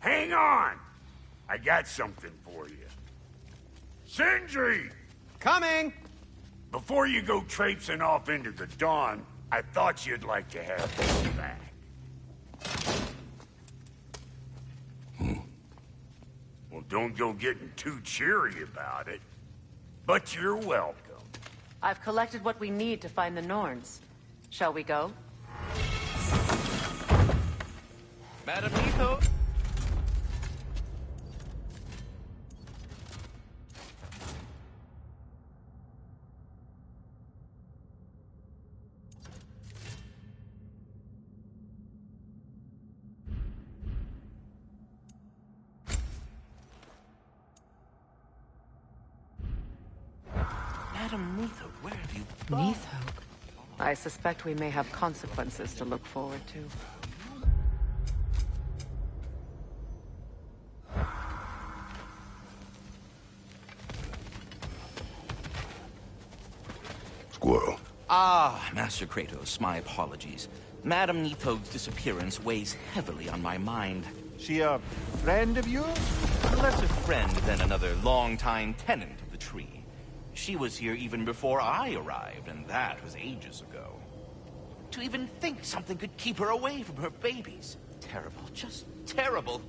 Speaker 16: Hang on! I got something for you. Sindri!
Speaker 5: Coming!
Speaker 16: Before you go traipsing off into the dawn, I thought you'd like to have this back. Well, don't go getting too cheery about it. But you're welcome.
Speaker 11: I've collected what we need to find the Norns. Shall we go?
Speaker 1: Madam Nito. Madam Nitho, where have you gone?
Speaker 11: Nitho? I suspect we may have consequences to look forward to.
Speaker 15: Squirrel.
Speaker 17: Ah, Master Kratos, my apologies. Madam Nitho's disappearance weighs heavily on my mind.
Speaker 14: She a friend of yours?
Speaker 17: Less a friend than another longtime tenant of the tree. She was here even before I arrived, and that was ages ago. To even think something could keep her away from her babies. Terrible, just terrible.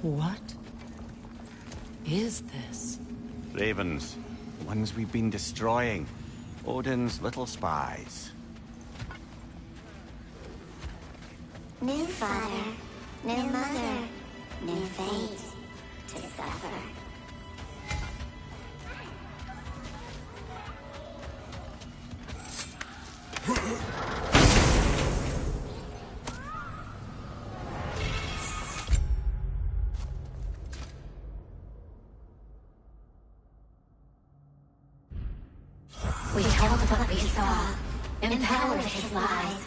Speaker 11: What is this?
Speaker 14: Ravens. The ones we've been destroying. Odin's little spies.
Speaker 18: New father, new mother, new fate to suffer. held what we saw, empowered his lies.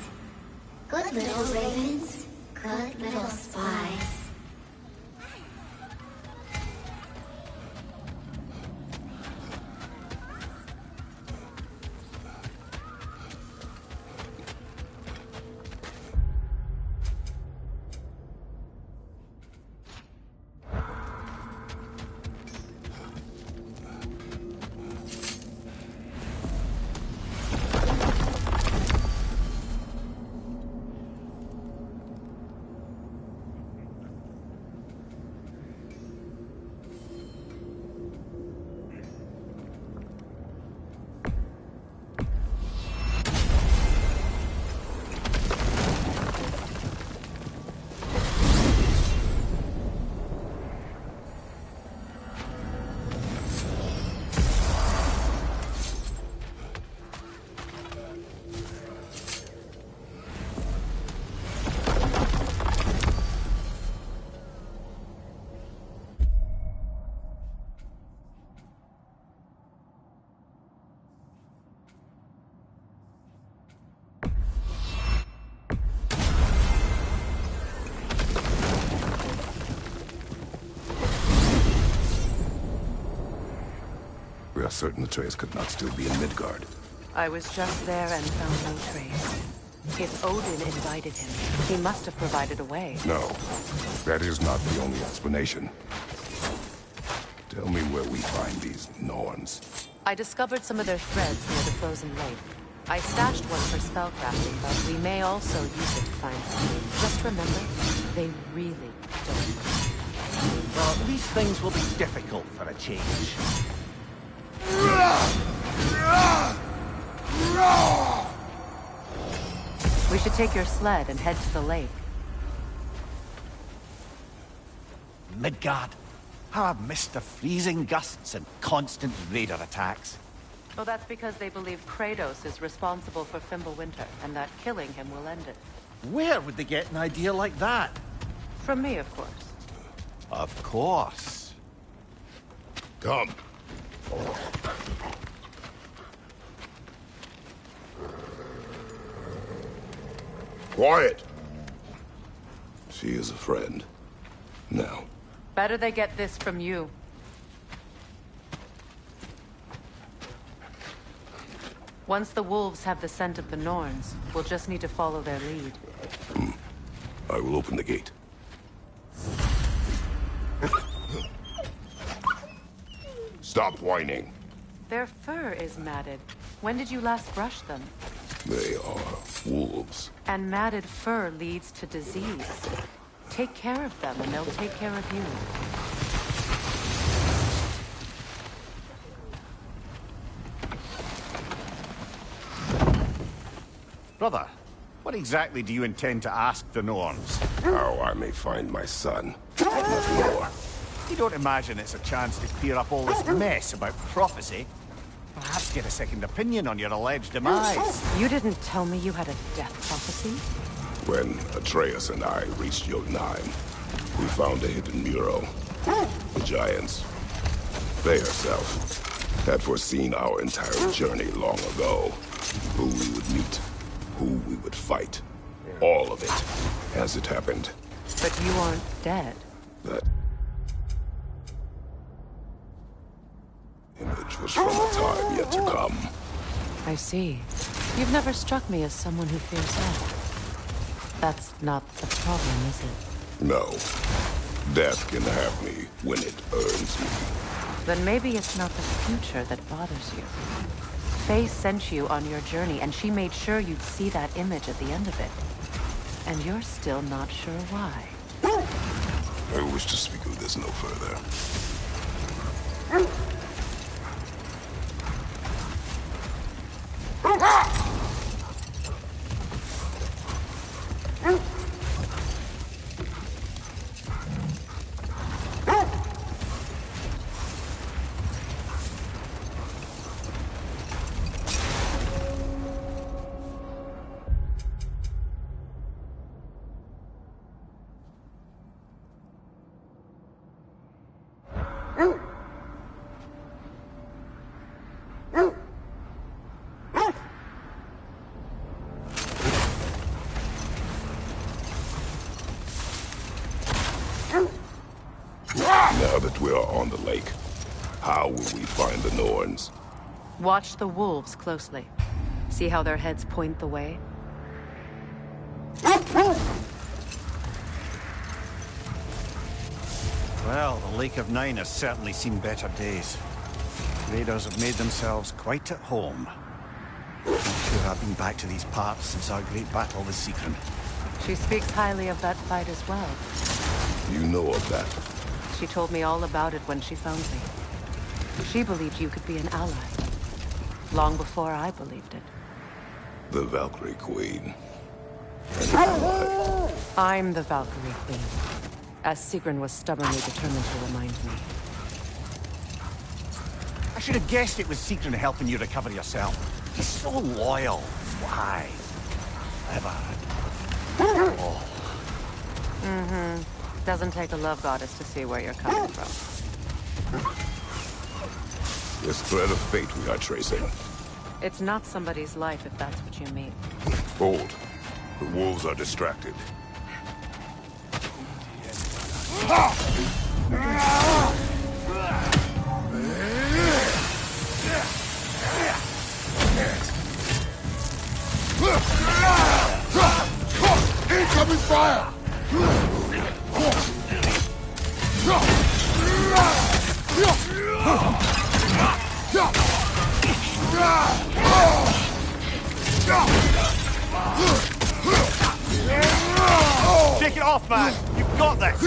Speaker 18: Good little ravens, good little spies.
Speaker 15: We are certain the Atreus could not still be in Midgard.
Speaker 11: I was just there and found no trace. If Odin invited him, he must have provided a way.
Speaker 15: No, that is not the only explanation. Tell me where we find these Norns.
Speaker 11: I discovered some of their threads near the frozen lake. I stashed one for spellcrafting, but we may also use it to find something. Just remember, they really don't.
Speaker 17: Well, these things will be difficult for a change.
Speaker 11: We should take your sled and head to the lake.
Speaker 1: Midgard. How I've missed the freezing gusts and constant raider attacks.
Speaker 11: Well, that's because they believe Kratos is responsible for Fimbulwinter, and that killing him will end it.
Speaker 17: Where would they get an idea like that?
Speaker 11: From me, of course.
Speaker 17: Of course.
Speaker 15: Come. Quiet. She is a friend. Now.
Speaker 11: Better they get this from you. Once the wolves have the scent of the Norns, we'll just need to follow their lead.
Speaker 15: I will open the gate. Stop whining.
Speaker 11: Their fur is matted. When did you last brush them?
Speaker 15: They are wolves.
Speaker 11: And matted fur leads to disease. Take care of them, and they'll take care of you.
Speaker 14: Brother, what exactly do you intend to ask the Norns?
Speaker 15: How I may find my son. Nothing more.
Speaker 14: You don't imagine it's a chance to clear up all this mess about prophecy? Perhaps get a second opinion on your alleged demise.
Speaker 11: You didn't tell me you had a death prophecy?
Speaker 15: When Atreus and I reached Jotunheim, we found a hidden mural. The Giants, they herself, had foreseen our entire journey long ago. Who we would meet, who we would fight. All of it, as it happened.
Speaker 11: But you aren't dead.
Speaker 15: That image was from a time yet to come.
Speaker 11: I see. You've never struck me as someone who fears death. That's not the problem, is it?
Speaker 15: No. Death can have me when it earns me.
Speaker 11: Then maybe it's not the future that bothers you. Faye sent you on your journey, and she made sure you'd see that image at the end of it. And you're still not sure why.
Speaker 15: I wish to speak of this no further. Now that we are on the lake, how will we find the Norns?
Speaker 11: Watch the wolves closely. See how their heads point the way?
Speaker 14: Well, the Lake of Nine has certainly seen better days. Raiders have made themselves quite at home. Not sure I've been back to these parts since our great battle with Sigrun.
Speaker 11: She speaks highly of that fight as well.
Speaker 15: You know of that?
Speaker 11: She told me all about it when she found me. She believed you could be an ally. Long before I believed it.
Speaker 15: The Valkyrie Queen. An ally.
Speaker 11: I'm the Valkyrie Queen. As Sigrun was stubbornly determined to remind me.
Speaker 14: I should have guessed it was Sigrun helping you recover yourself. He's so loyal. Why? Clever. Oh.
Speaker 11: Mm-hmm. Doesn't take a love goddess to see where you're coming from.
Speaker 15: This thread of fate we are tracing.
Speaker 11: It's not somebody's life, if that's what you mean.
Speaker 15: Hold. The wolves are distracted.
Speaker 16: Incoming fire!
Speaker 14: Take it off, man! You've got this!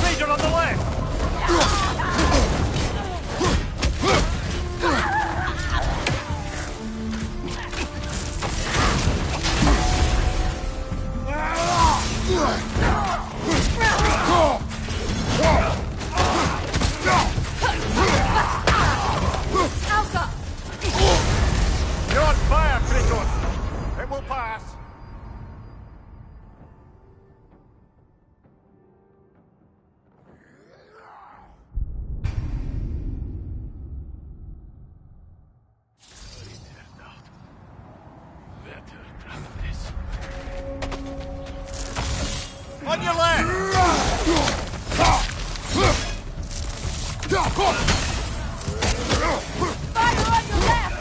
Speaker 16: Legion on the left! You're on fire, Kratos! It will pass! On your left!
Speaker 6: Fire on your left!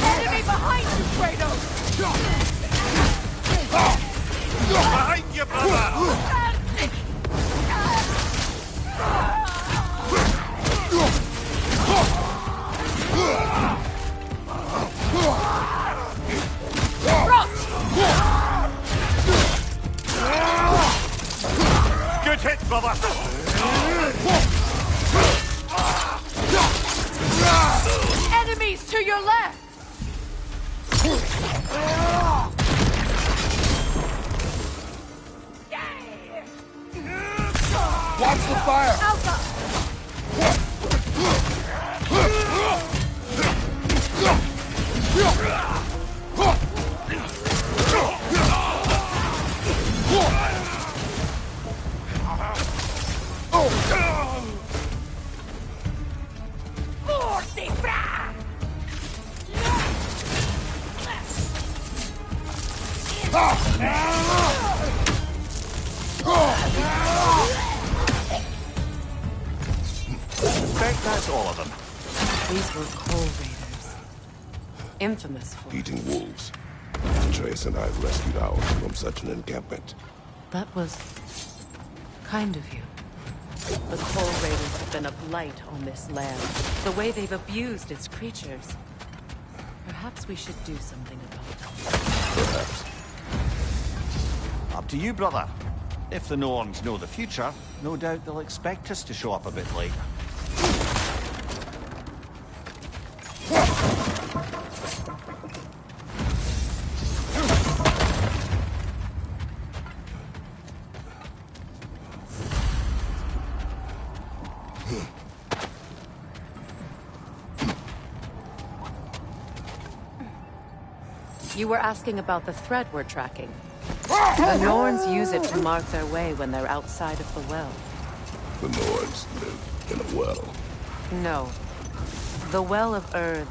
Speaker 6: Enemy behind you, Kratos!
Speaker 16: Behind you, brother! Good hit, brother!
Speaker 6: Enemies to your left!
Speaker 16: Watch the fire!
Speaker 6: Alpha! Fortifra!
Speaker 14: Think that's all of them.
Speaker 11: These were Coal Raiders. Infamous for...
Speaker 15: Eating wolves. Atreus and I rescued ours from such an encampment.
Speaker 11: That was... kind of you. The Coal Raiders have been a blight on this land. The way they've abused its creatures. Perhaps we should do something about them.
Speaker 15: Perhaps.
Speaker 14: Up to you, brother. If the Norns know the future, no doubt they'll expect us to show up a bit late.
Speaker 11: You were asking about the thread we're tracking. The Norns use it to mark their way when they're outside of the well.
Speaker 15: The Norns live in a well.
Speaker 11: No. The Well of Earth,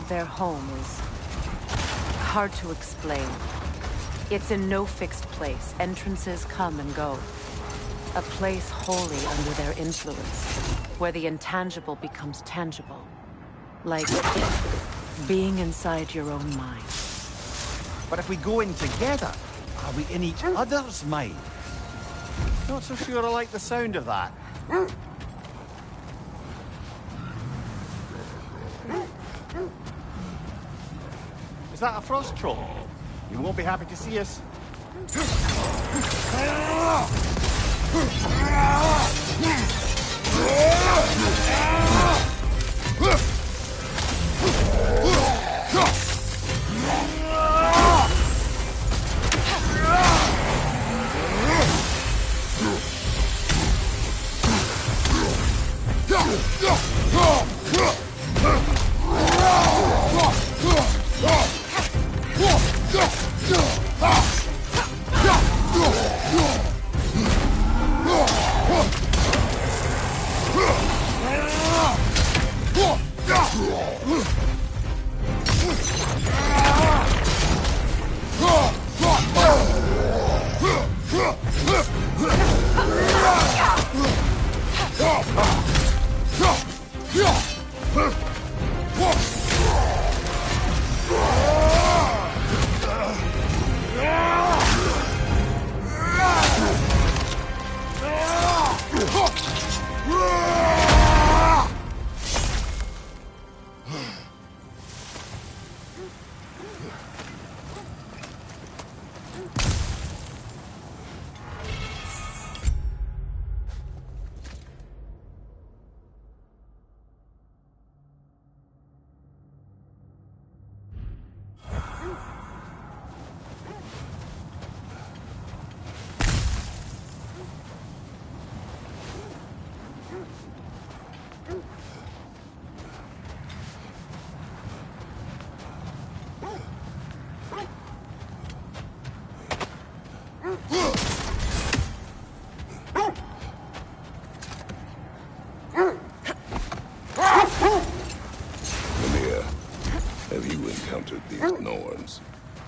Speaker 11: their home, is hard to explain. It's in no fixed place. Entrances come and go. A place wholly under their influence, where the intangible becomes tangible. Like being inside your own mind.
Speaker 14: But if we go in together, are we in each other's mind? Not so sure I like the sound of that. Is that a frost troll? You won't be happy to see us.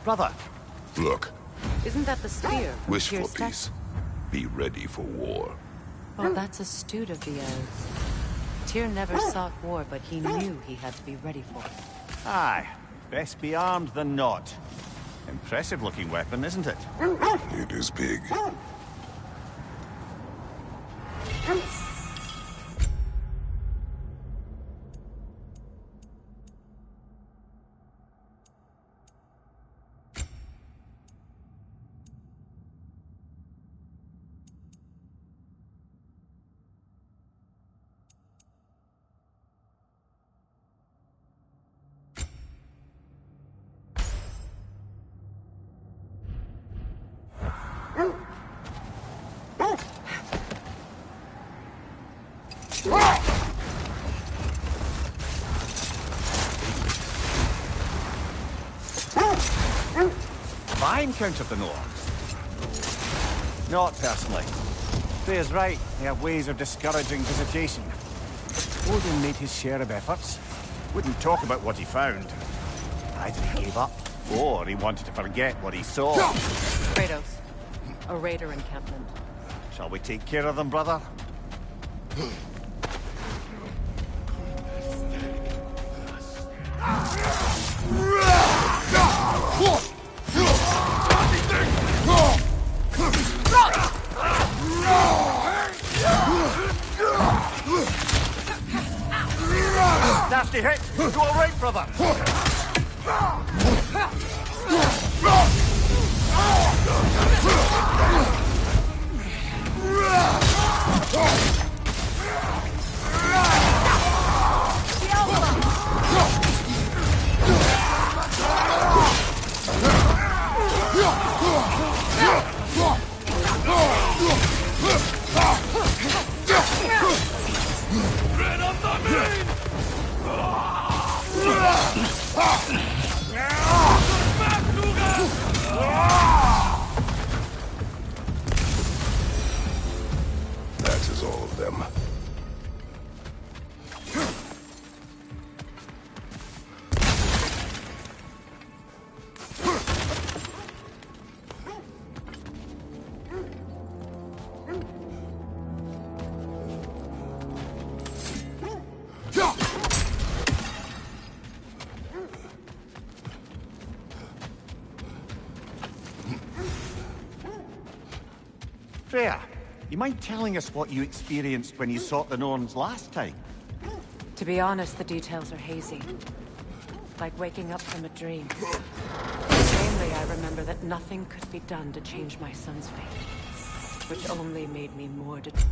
Speaker 14: Brother.
Speaker 15: Look.
Speaker 11: Isn't that the spear?
Speaker 15: Wish for peace. Be ready for war.
Speaker 11: Oh, that's astute of the elves. Tyr never sought war, but he knew he had to be ready for it.
Speaker 14: Aye. Best be armed than not. Impressive looking weapon, isn't it?
Speaker 15: It is big.
Speaker 14: Fine count of the Norns. Not personally. Freya's right, they have ways of discouraging visitation. Odin made his share of efforts. Wouldn't talk about what he found. Either he gave up, or he wanted to forget what he saw.
Speaker 11: Kratos, a raider encampment.
Speaker 14: Shall we take care of them, brother? Nasty hit! You all right, brother?
Speaker 15: That is all of them.
Speaker 14: Freya, you mind telling us what you experienced when you sought the Norns last time?
Speaker 11: To be honest, the details are hazy. Like waking up from a dream. Mainly, I remember that nothing could be done to change my son's fate. Which only made me more determined.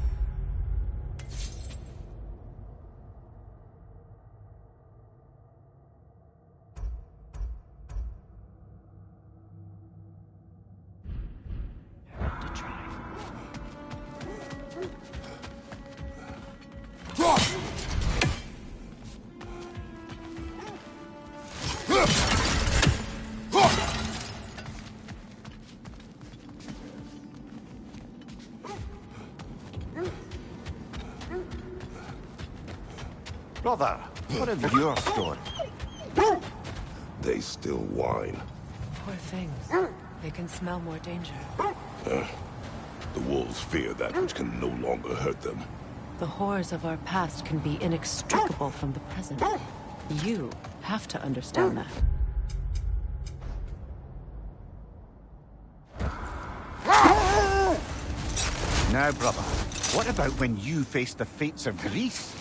Speaker 14: Brother, what of your story?
Speaker 15: They still whine.
Speaker 11: Poor things. They can smell more danger.
Speaker 15: The wolves fear that which can no longer hurt them.
Speaker 11: The horrors of our past can be inextricable from the present. You have to understand that.
Speaker 14: Now, brother, what about when you faced the fates of Greece?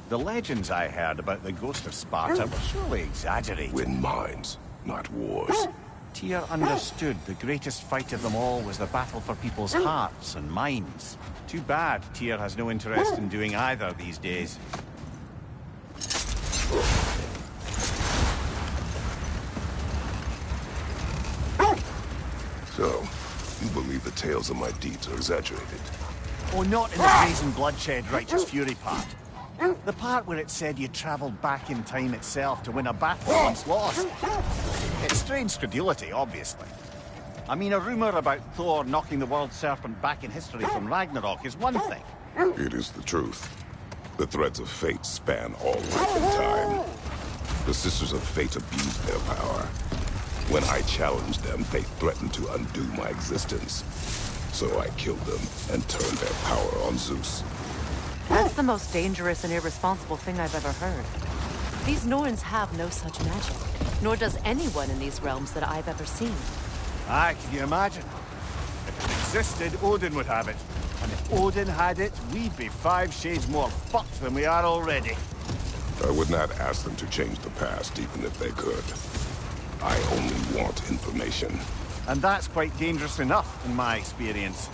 Speaker 14: The legends I heard about the ghost of Sparta were surely exaggerated.
Speaker 15: Win minds, not wars.
Speaker 14: Tyr understood the greatest fight of them all was the battle for people's hearts and minds. Too bad Tyr has no interest in doing either these days.
Speaker 15: So, you believe the tales of my deeds are exaggerated?
Speaker 14: Oh, not in the brazen bloodshed righteous fury part. The part where it said you traveled back in time itself to win a battle once lost. It's strange credulity, obviously. I mean, a rumor about Thor knocking the world serpent back in history from Ragnarok is one thing.
Speaker 15: It is the truth. The threads of fate span all life and time. The Sisters of Fate abused their power. When I challenged them, they threatened to undo my existence. So I killed them and turned their power on Zeus.
Speaker 11: That's the most dangerous and irresponsible thing I've ever heard. These Norns have no such magic, nor does anyone in these realms that I've ever seen.
Speaker 14: Aye, can you imagine? If it existed, Odin would have it. And if Odin had it, we'd be 5 shades more fucked than we are already.
Speaker 15: I would not ask them to change the past, even if they could. I only want information.
Speaker 14: And that's quite dangerous enough, in my experience.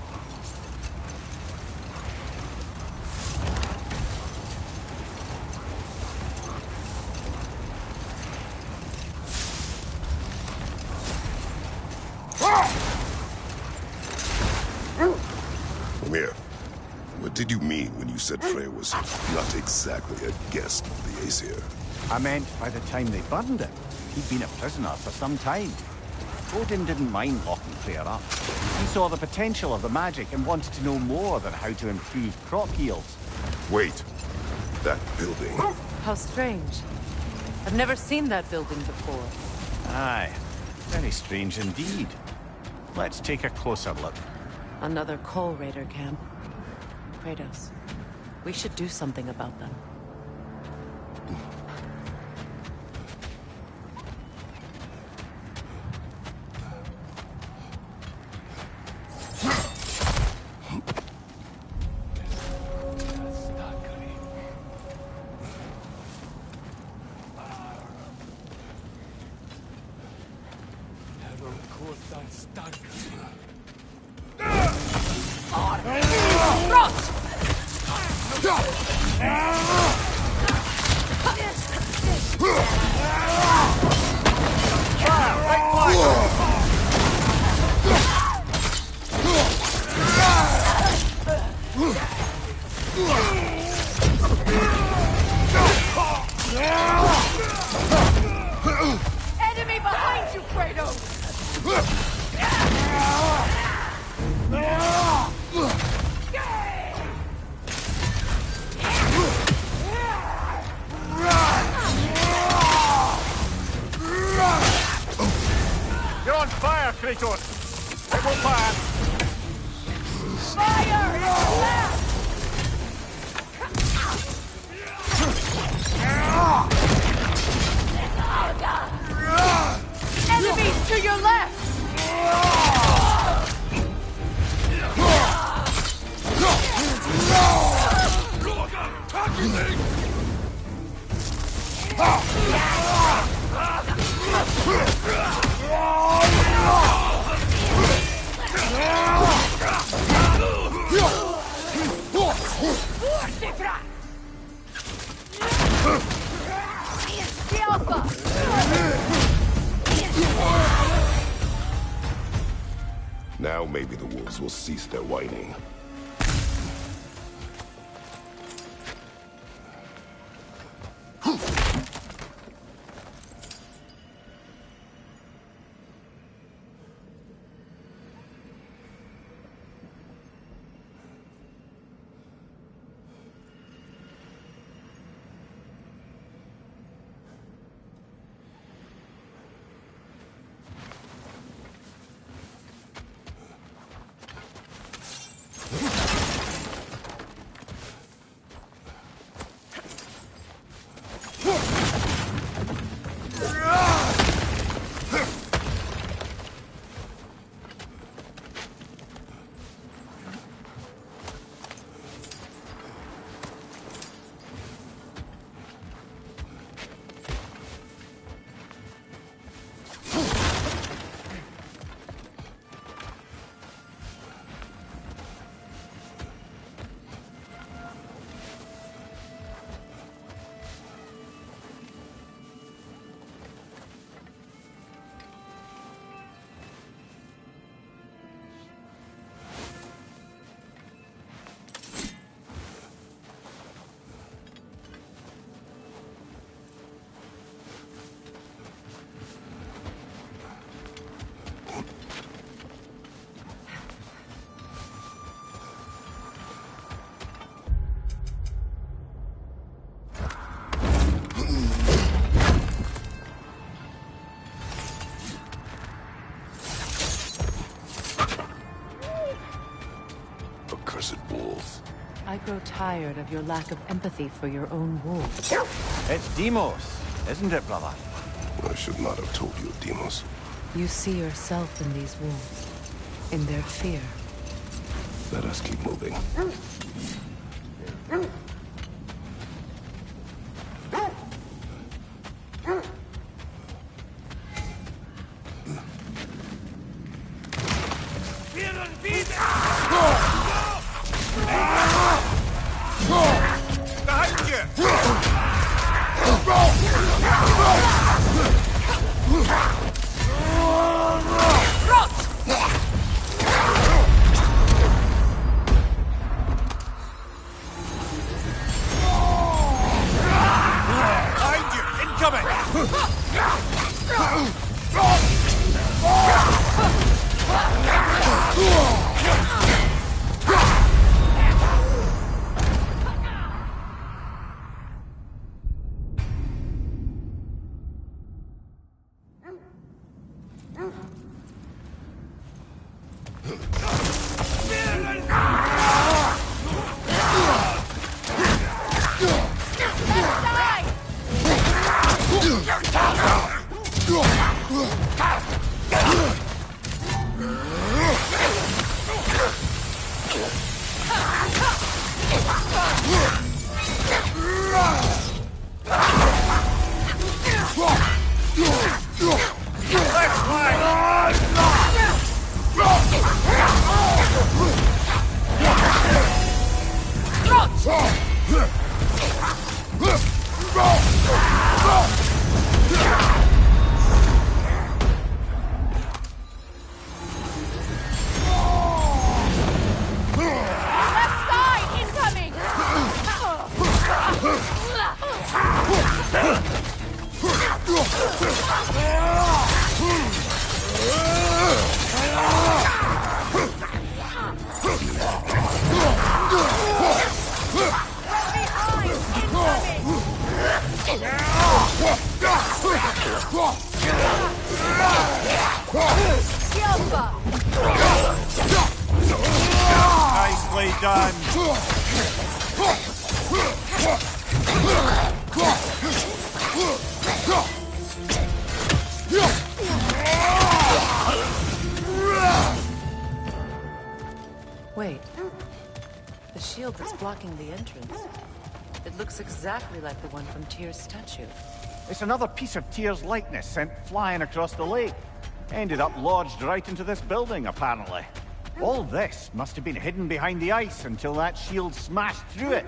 Speaker 15: Mimir, what did you mean when you said Freyr was not exactly a guest of the Aesir?
Speaker 14: I meant by the time they burned him, he'd been a prisoner for some time. Odin didn't mind locking Freyr up. He saw the potential of the magic and wanted to know more than how to improve crop yields.
Speaker 15: Wait, that building...
Speaker 11: How strange. I've never seen that building before.
Speaker 14: Aye, very strange indeed. Let's take a closer look.
Speaker 11: Another Coal Raider camp. Kratos, we should do something about them.
Speaker 6: Enemy behind you, Kratos!
Speaker 14: You're on fire, Kratos! It won't pass!
Speaker 6: Fire! It's left! Enemies to your left!
Speaker 15: Now maybe the wolves will cease their whining.
Speaker 11: I grow tired of your lack of empathy for your own wolves.
Speaker 14: It's Deimos, isn't it, brother?
Speaker 15: I should not have told you, Deimos.
Speaker 11: You see yourself in these wolves, in their fear.
Speaker 15: Let us keep moving.
Speaker 6: Left side, incoming!
Speaker 14: Nicely done.
Speaker 7: Wait. The shield that's blocking the entrance. It looks exactly like the one from Tyr's statue.
Speaker 14: It's another piece of Tyr's likeness sent flying across the lake. Ended up lodged right into this building, apparently. All this must have been hidden behind the ice until that shield smashed through it.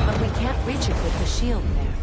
Speaker 11: But we can't reach it with the shield there.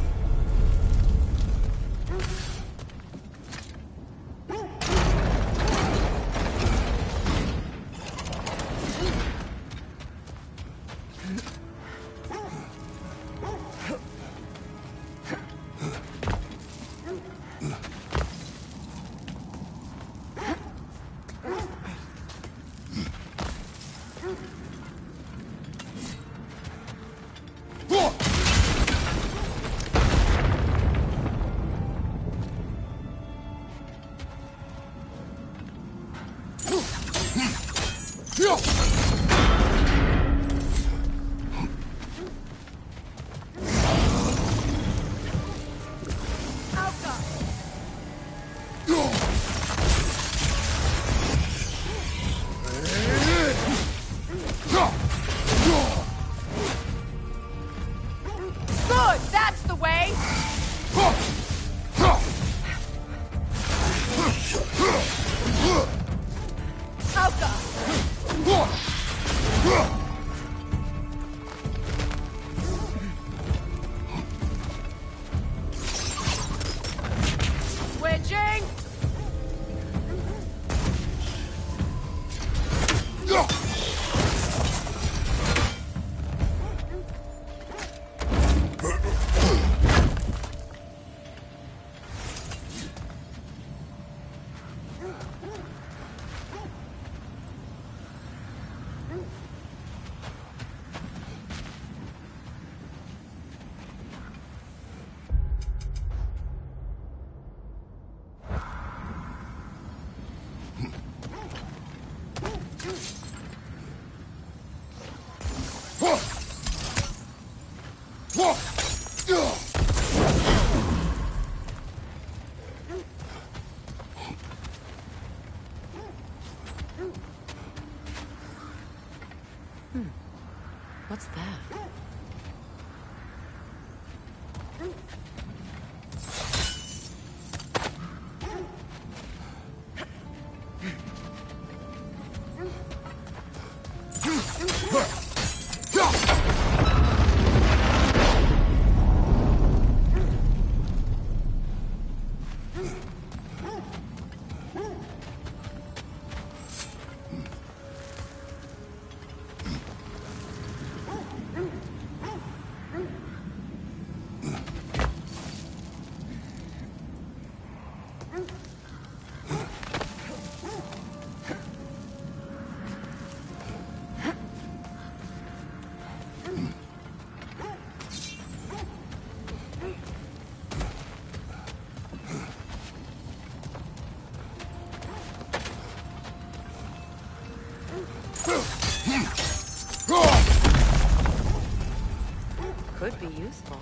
Speaker 11: useful.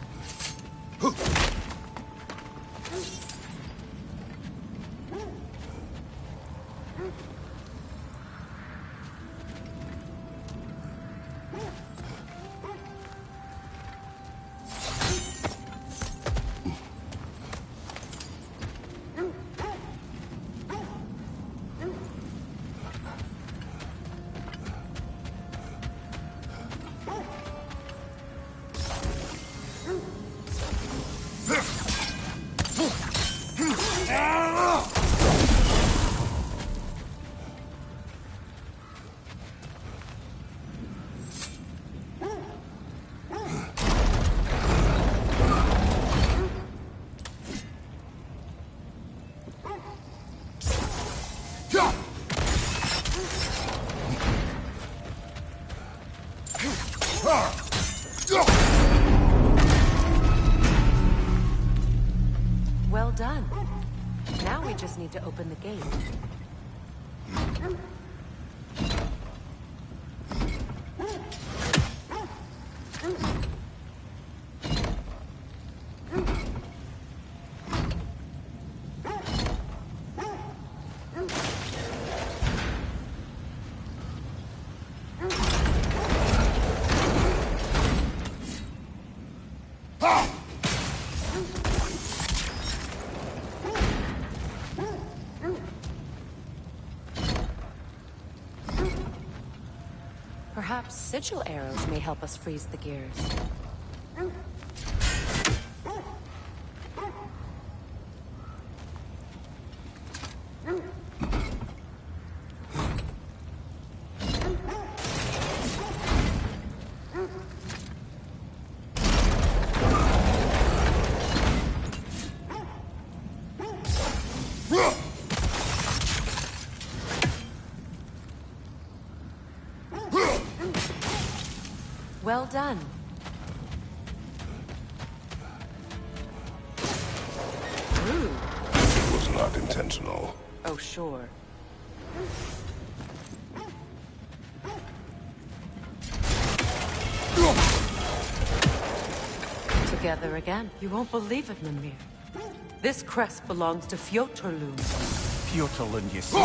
Speaker 11: Well done. Now we just need to open the gate. Perhaps sigil arrows may help us freeze the gears. Well done. Rude.
Speaker 15: It was not intentional.
Speaker 11: Oh, sure. Together again. You won't believe it, Mimir. This crest belongs to Fjotorlund.
Speaker 14: Fjotorlund, you see?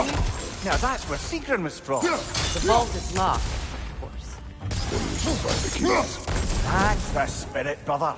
Speaker 14: Now that's where Sigrun was from.
Speaker 11: The vault is locked, of course.
Speaker 15: Then we should find the keys.
Speaker 14: That's the spirit, brother.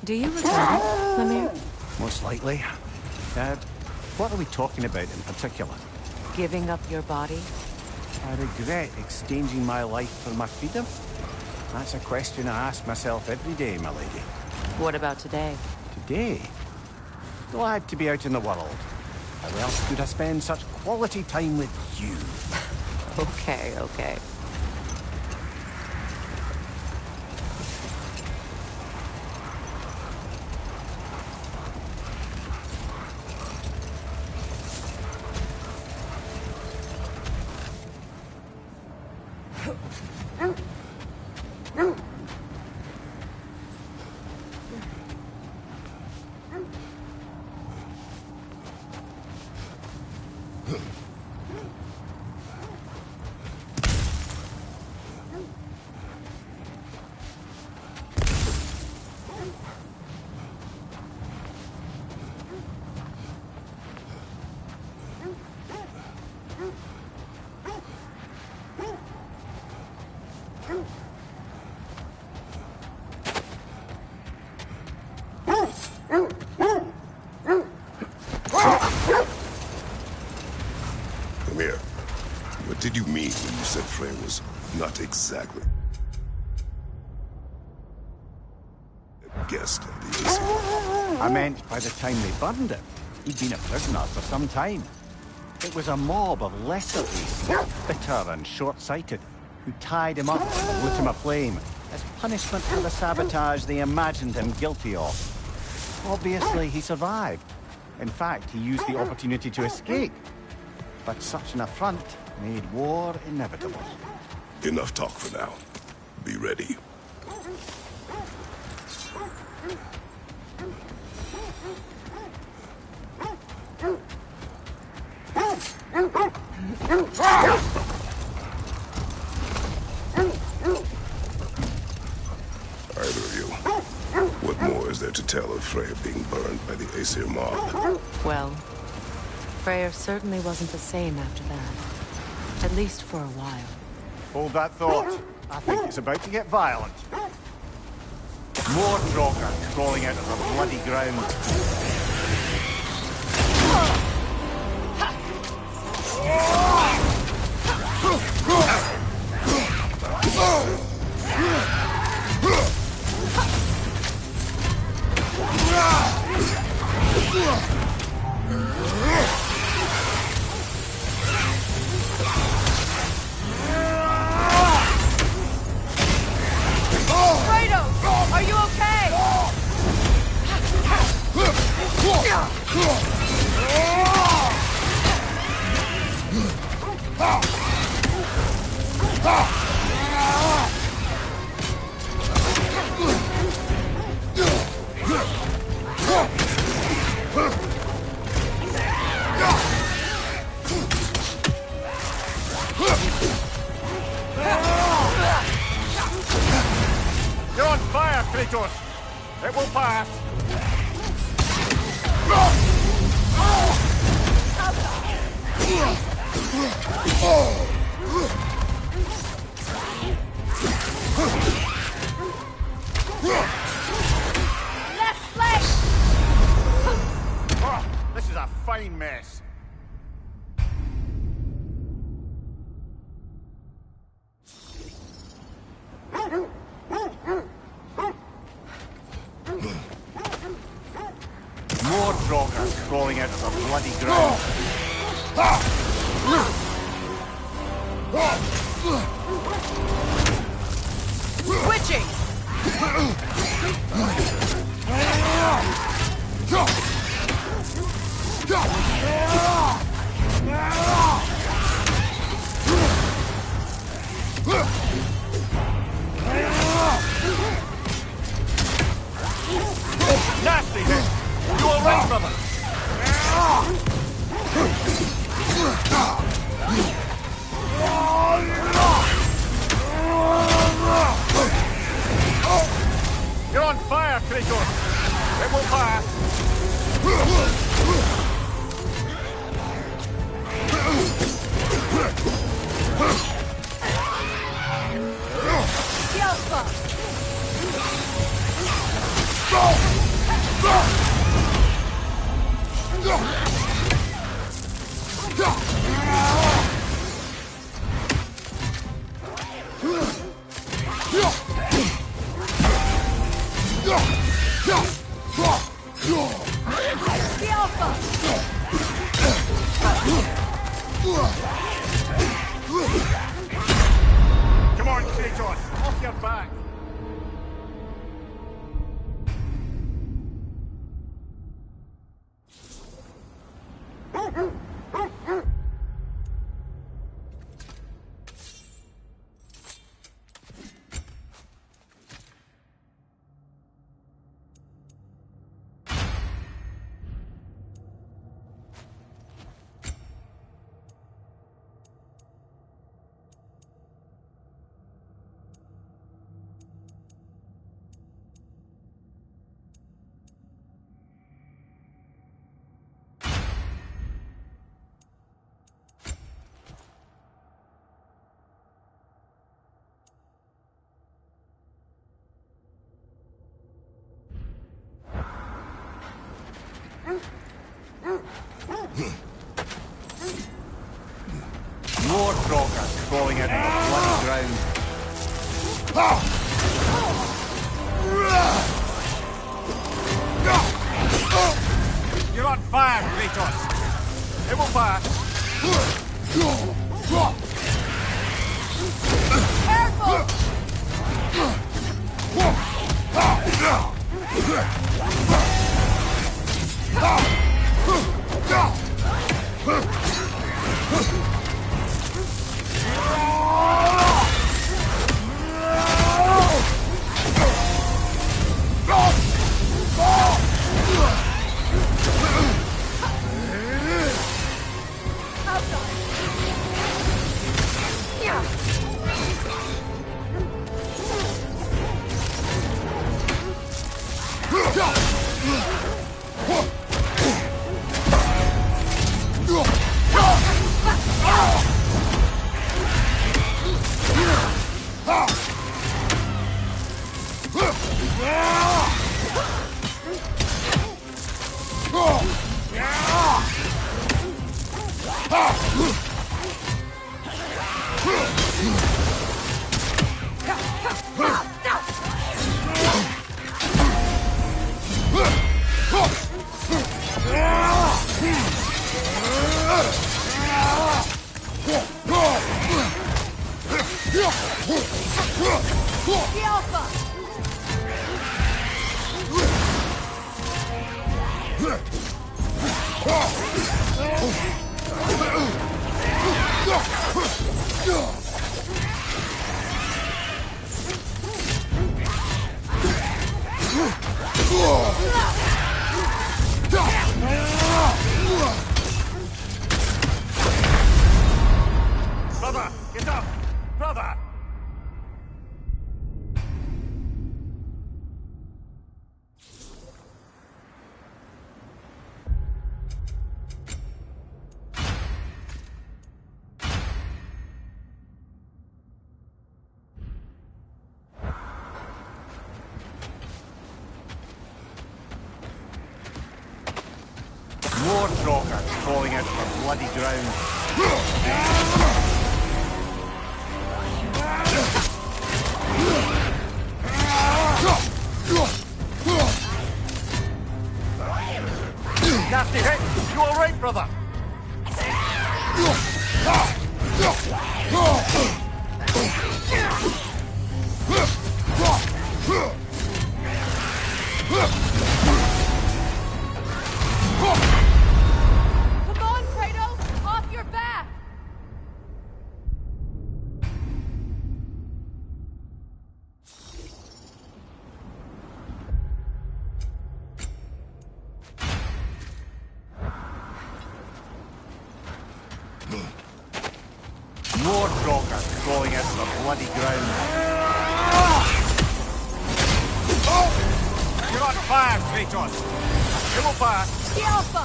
Speaker 11: Do you recall, Mimir?
Speaker 14: Most likely. What are we talking about in particular?
Speaker 11: Giving up your body?
Speaker 14: I regret exchanging my life for my freedom? That's a question I ask myself every day, my lady.
Speaker 11: What about today?
Speaker 14: Today? Glad to be out in the world. How else could I spend such quality time with you?
Speaker 11: Okay, okay.
Speaker 15: Come here. What did you mean when you said Freyr was not exactly a guest of the Aesir?
Speaker 14: I meant by the time they burned him, he'd been a prisoner for some time. It was a mob of lesser Aesir, bitter and short-sighted, who tied him up and lit him aflame as punishment for the sabotage they imagined him guilty of. Obviously, he survived. In fact, he used the opportunity to escape. But such an affront made war inevitable.
Speaker 15: Enough talk for now. Be ready. Either of you, what more is there to tell of Freyr being burned by the Aesir mob?
Speaker 11: Well, Freyr certainly wasn't the same after that. At least for a while.
Speaker 14: Hold that thought. I think it's about to get violent. More Draugr crawling out of the bloody ground.
Speaker 6: Kratos, are you okay?
Speaker 14: You're on fire, Kratos! It will pass!
Speaker 6: Left flank!
Speaker 14: Oh, this is a fine mess. More Draugr crawling out of the bloody ground.
Speaker 6: Switching!
Speaker 14: Nasty hit! You all right, brother? You're on fire, Kratos! It will pass! Watch your back. More Troggers crawling out of the bloody ground. You're on fire, Kratos. It will pass. Brother, get up! Brother! More Troggers crawling out of the bloody ground. Nasty hit! You alright, brother?
Speaker 6: Come on, Kratos! Off your back!
Speaker 14: More Troggers crawling out of the bloody ground. You're on fire, Kratos. It will pass.
Speaker 6: The Alpha!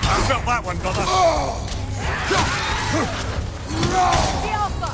Speaker 14: I felt that one, brother.
Speaker 6: The Alpha!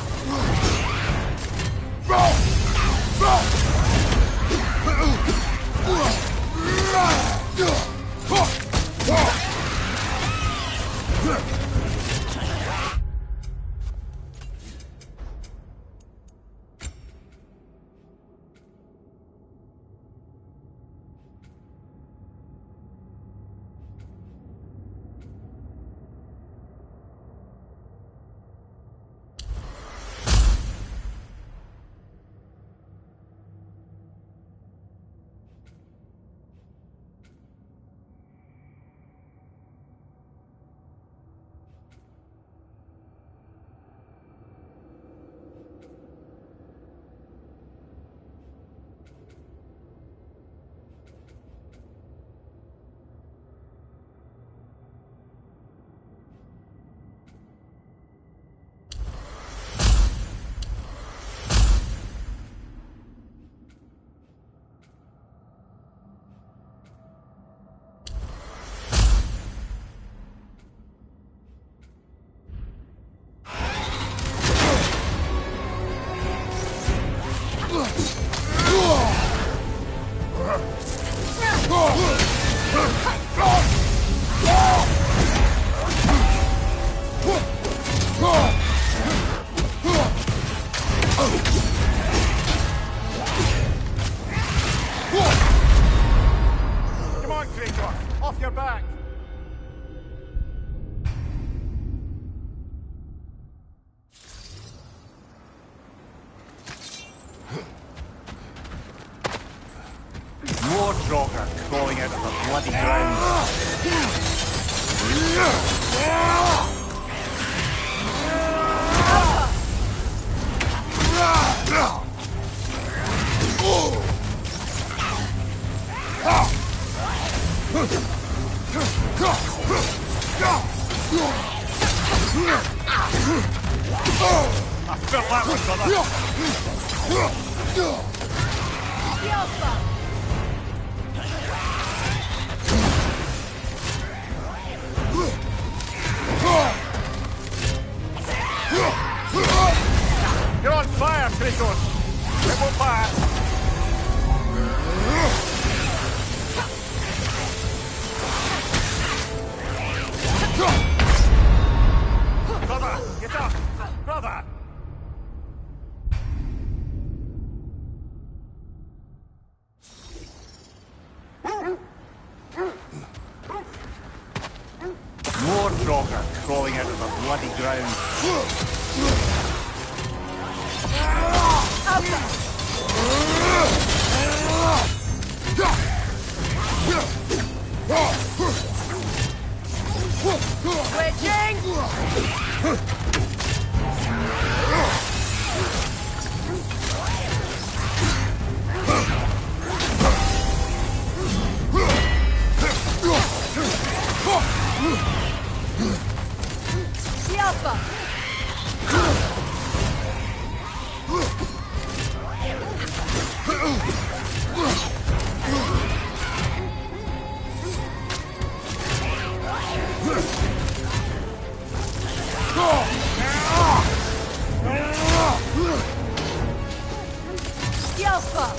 Speaker 14: your back. More Draugr crawling out of the bloody ground. I felt that one, brother. You're on fire, Kratos! It won't pass! Brother, get up! Brother! More Draugr crawling out of the bloody ground.
Speaker 6: Switching! Alpha!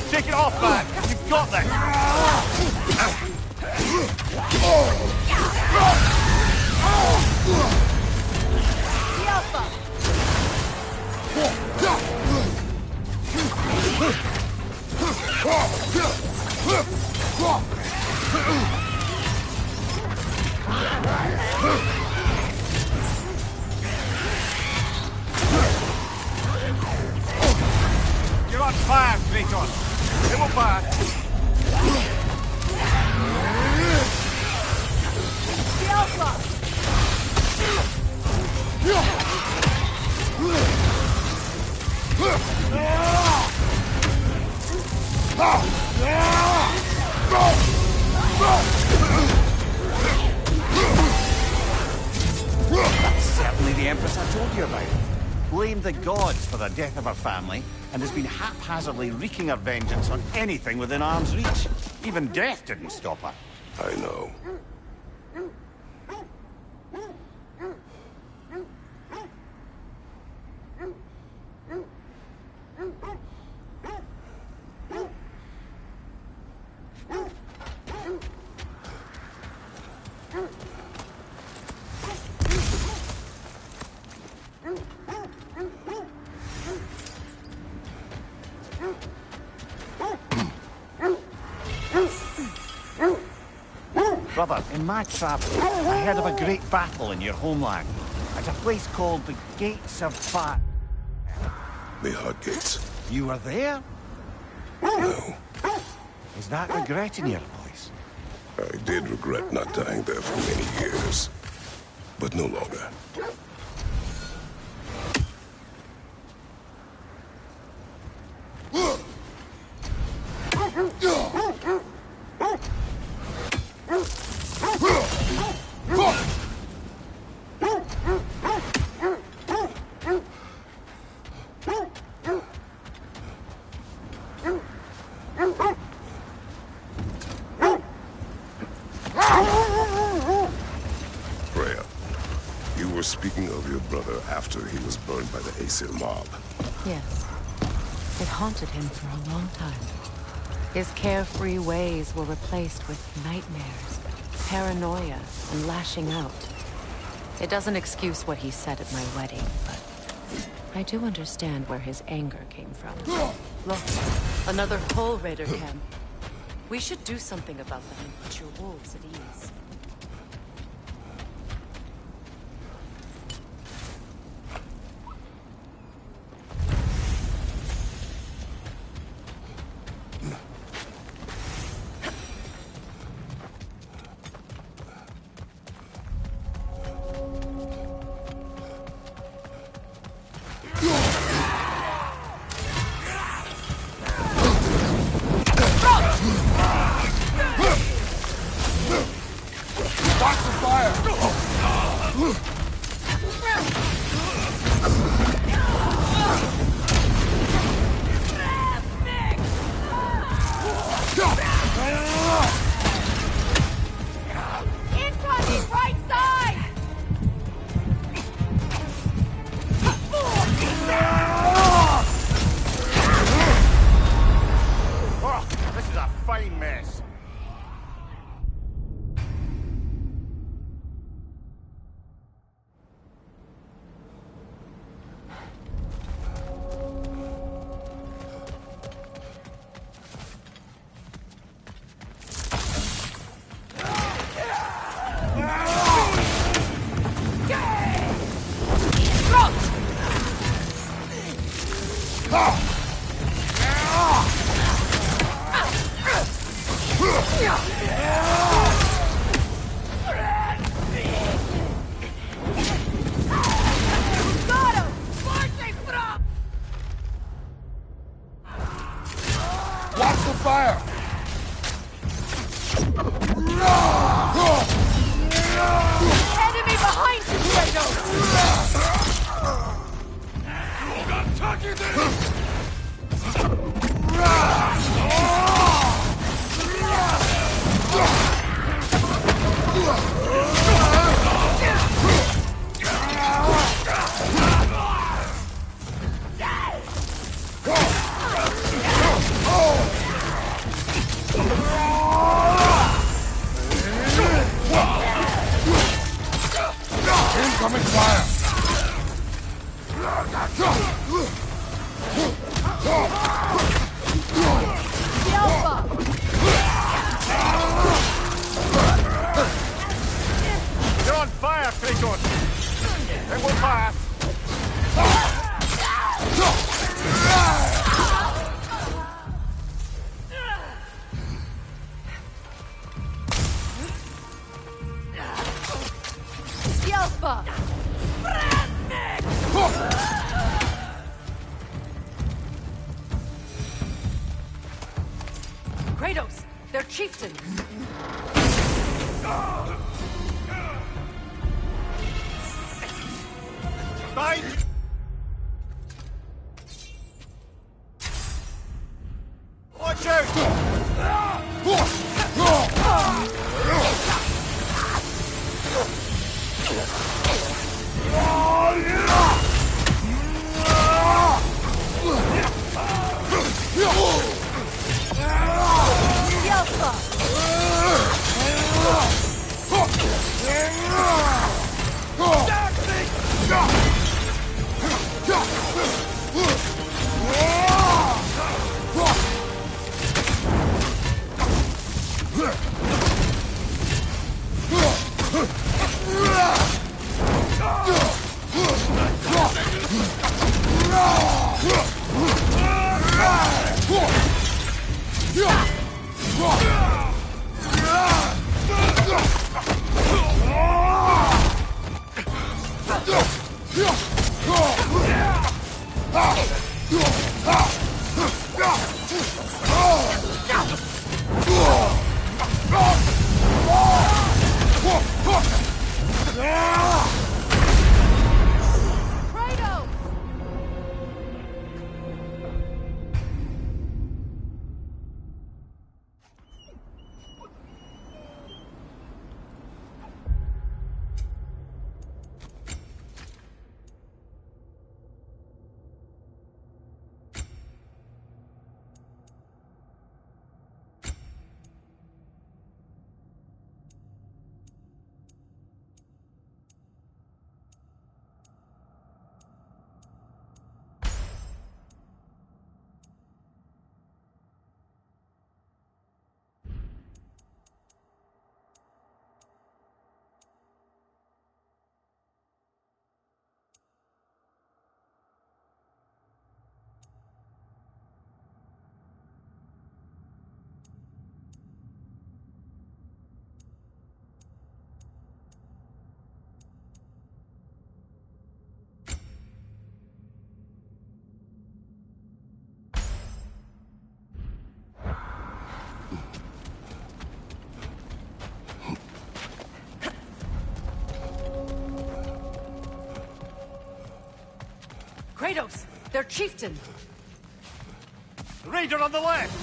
Speaker 14: Take it off, man! You've got that! You're on fire, Kratos! It will pass! That's certainly the Empress I told you about. Blamed the gods for the death of her family, and has been haphazardly wreaking her vengeance on anything within arm's reach. Even death didn't stop her.
Speaker 15: I know.
Speaker 14: Brother, in my travels, I heard of a great battle in your homeland. At a place called the Gates of Fire.
Speaker 15: The Hut Gates.
Speaker 14: You were there?
Speaker 15: No.
Speaker 14: Is that regret in your voice?
Speaker 15: I did regret not dying there for many years. But no longer. Freya, you were speaking of your brother after he was burned by the Aesir mob.
Speaker 11: Yes. It haunted him for a long time. His carefree ways were replaced with nightmares, paranoia, and lashing out. It doesn't excuse what he said at my wedding, but I do understand where his anger came from. Look, another Hull Raider camp. We should do something about them and put your wolves at ease.
Speaker 6: Incoming right side!
Speaker 14: Oh, this is a fine mess.
Speaker 16: Watch the fire!
Speaker 6: Enemy behind you, Kratos!
Speaker 16: Incoming fire!
Speaker 6: The Alpha!
Speaker 14: You're on fire, Kratos! It will pass!
Speaker 6: The Alpha!
Speaker 11: Kratos! They're chieftains!
Speaker 14: Bye! Watch
Speaker 6: The Alpha!
Speaker 7: Kratos! Their chieftain!
Speaker 14: The raider on the left!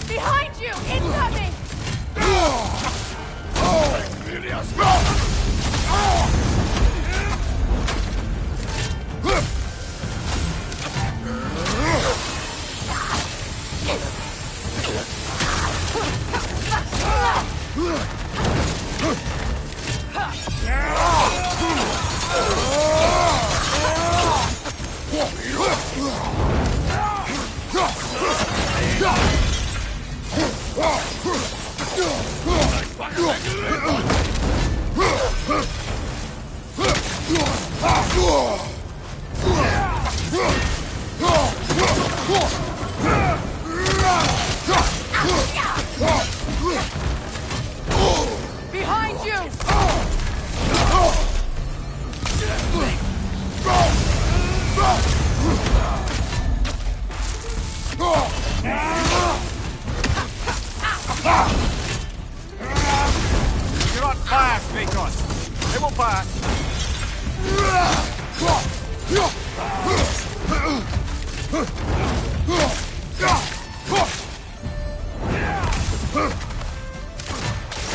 Speaker 6: Behind you! Incoming! Behind you!
Speaker 14: You're not fast, Kratos. It will pass.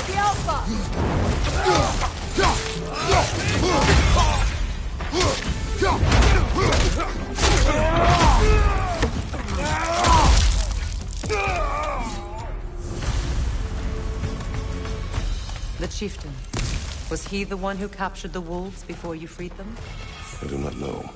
Speaker 6: The Alpha!
Speaker 7: The chieftain. Was he the one who captured the wolves before you freed them?
Speaker 15: I do not know.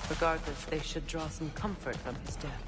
Speaker 7: Regardless, they should draw some comfort from his death.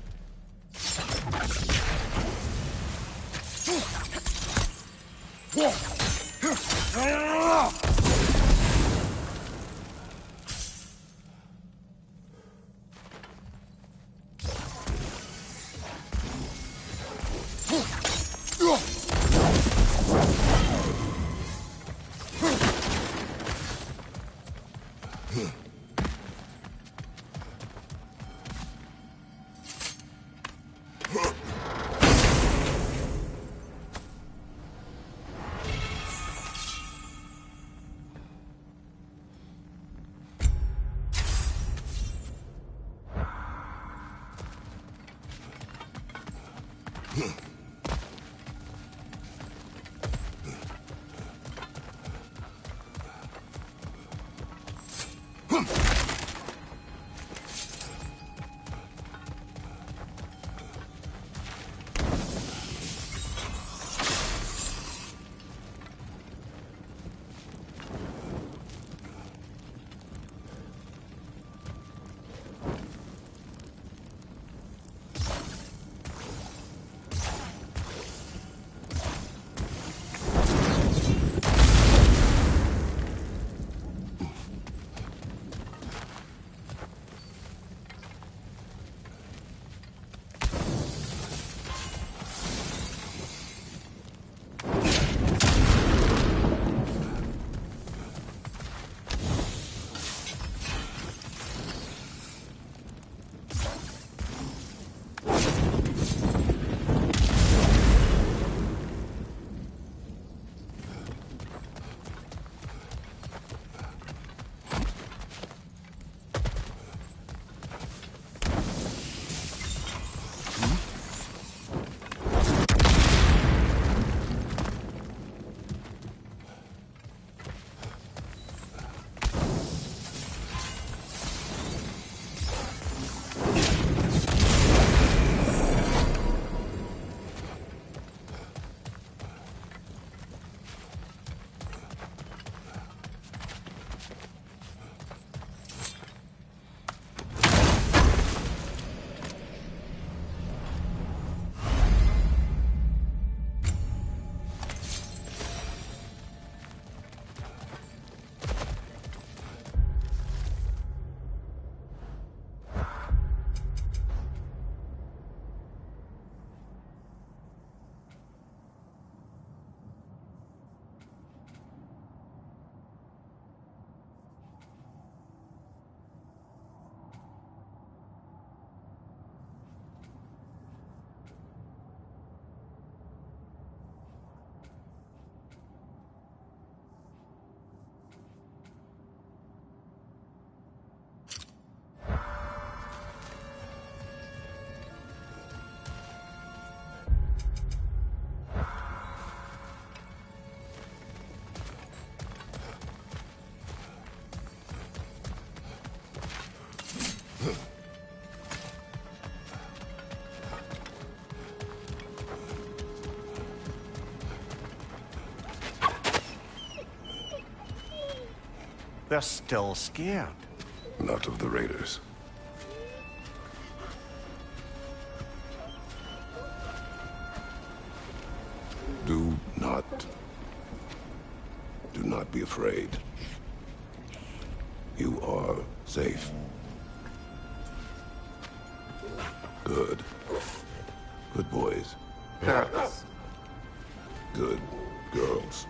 Speaker 14: They're still scared.
Speaker 15: Not of the raiders. Do not be afraid. You are safe. Good. Good boys.
Speaker 11: Girls.
Speaker 15: Good girls.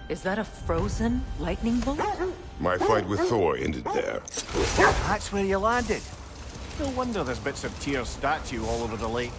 Speaker 11: Is that a frozen lightning bolt?
Speaker 15: My fight with Thor ended there.
Speaker 14: That's where you landed. No wonder there's bits of Tyr's statue all over the lake.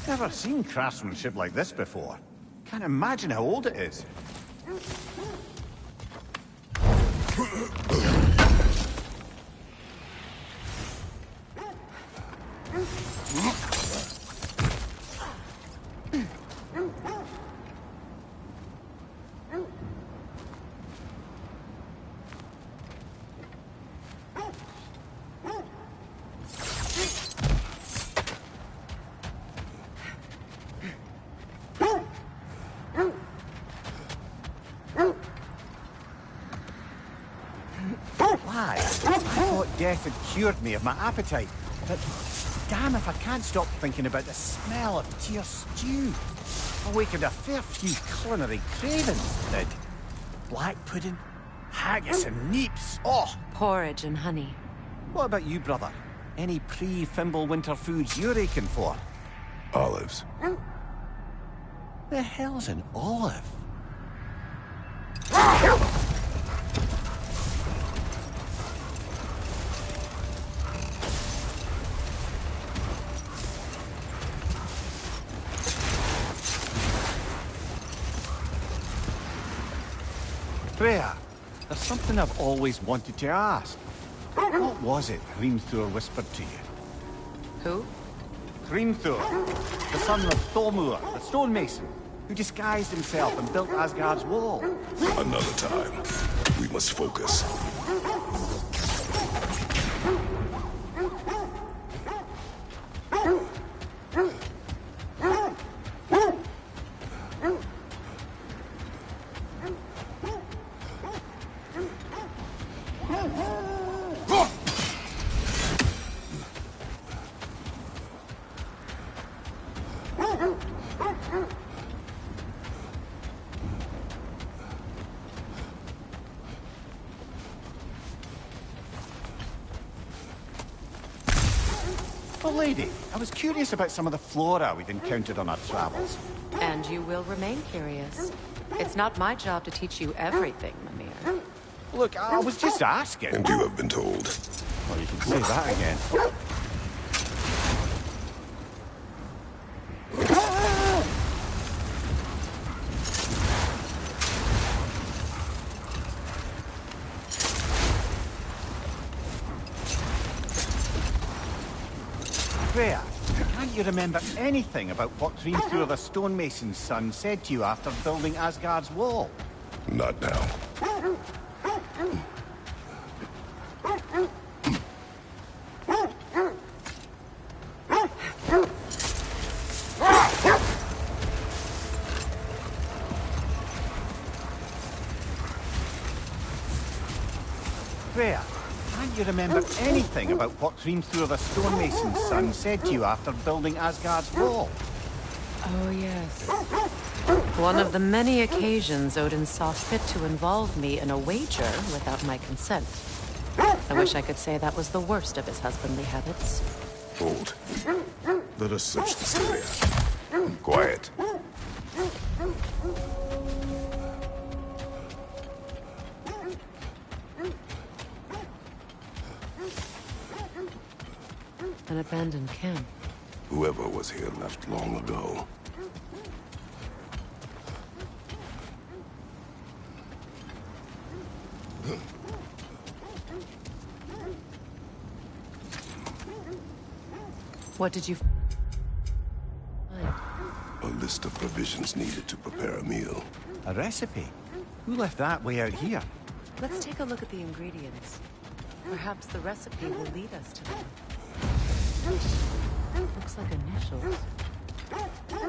Speaker 14: Never seen craftsmanship like this before. Can't imagine how old it is. Death had cured me of my appetite, but damn if I can't stop thinking about the smell of Tyr stew. Awakened a fair few culinary cravings, did. Black pudding, haggis and neeps. Oh!
Speaker 11: Porridge and honey.
Speaker 14: What about you, brother? Any pre-Fimbulwinter foods you're aching for?
Speaker 15: Olives.
Speaker 14: The hell's an olive? Freya, there's something I've always wanted to ask. What was it Hrimthur whispered to you?
Speaker 11: Who?
Speaker 14: Hrimthur, the son of Thormur, the stonemason, who disguised himself and built Asgard's wall.
Speaker 15: Another time. We must focus.
Speaker 14: Oh, lady, I was curious about some of the flora we've encountered on our travels.
Speaker 11: And you will remain curious. It's not my job to teach you everything, Mimir.
Speaker 14: Look, I was just asking.
Speaker 15: And you have been told.
Speaker 14: Well, you can say that again. Freya, can't you remember anything about what Hrimthur the stonemason's son said to you after building Asgard's wall?
Speaker 15: Not now.
Speaker 14: Freya, can't you remember anything about what Hrimthur the stonemason's son said to you after building Asgard's wall?
Speaker 11: Oh, yes. One of the many occasions Odin saw fit to involve me in a wager without my consent. I wish I could say that was the worst of his husbandly habits.
Speaker 15: Hold. Let us search this area. Quiet.
Speaker 11: An abandoned camp.
Speaker 15: Whoever was here left long ago.
Speaker 11: What did you find?
Speaker 15: A list of provisions needed to prepare a meal.
Speaker 14: A recipe? Who left that way out here?
Speaker 11: Let's take a look at the ingredients. Perhaps the recipe will lead us to them. Looks like initials.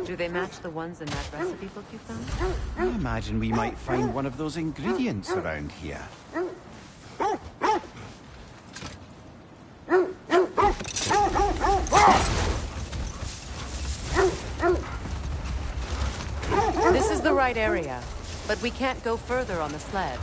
Speaker 11: Do they match the ones in that recipe book you found?
Speaker 14: I imagine we might find one of those ingredients around here.
Speaker 11: This is the right area, but we can't go further on the sled.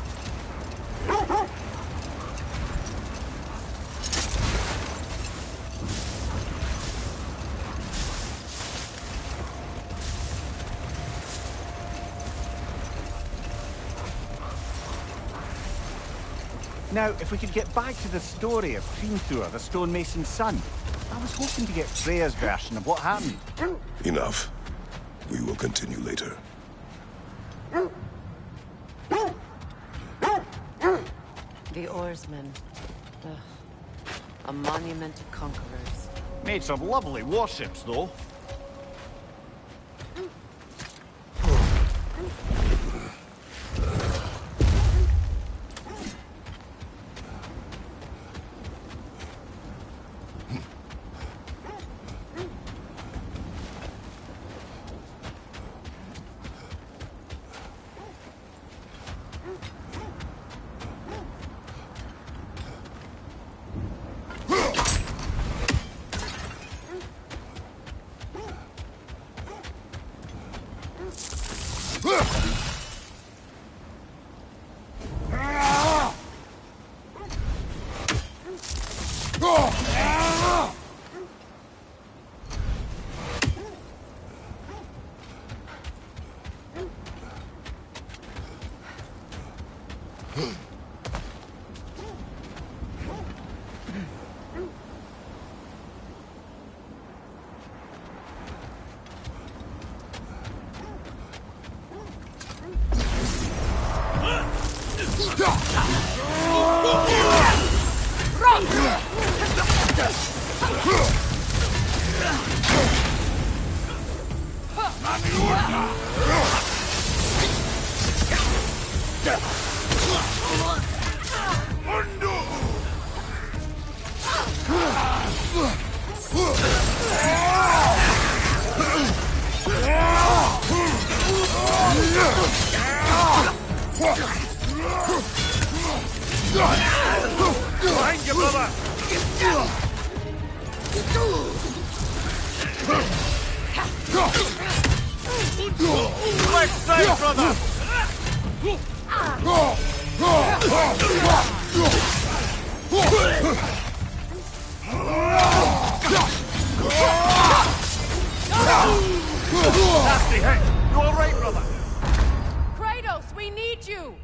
Speaker 14: Now, if we could get back to the story of Hrimthur, the stonemason's son. I was hoping to get Freya's version of what happened.
Speaker 15: Enough. We will continue later.
Speaker 11: The oarsmen. Ugh. A monument to conquerors.
Speaker 14: Made some lovely warships, though.
Speaker 16: Behind you, brother! Left side, brother! Nasty hit! You all right, brother?
Speaker 6: Kratos, we need you!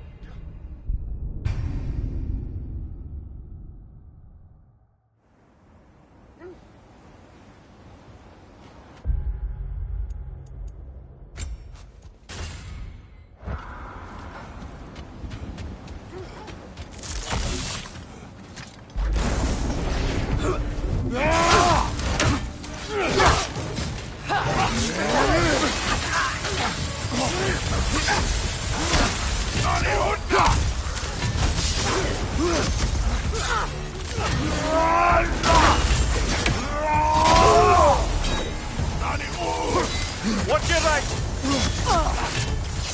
Speaker 16: Watch your right!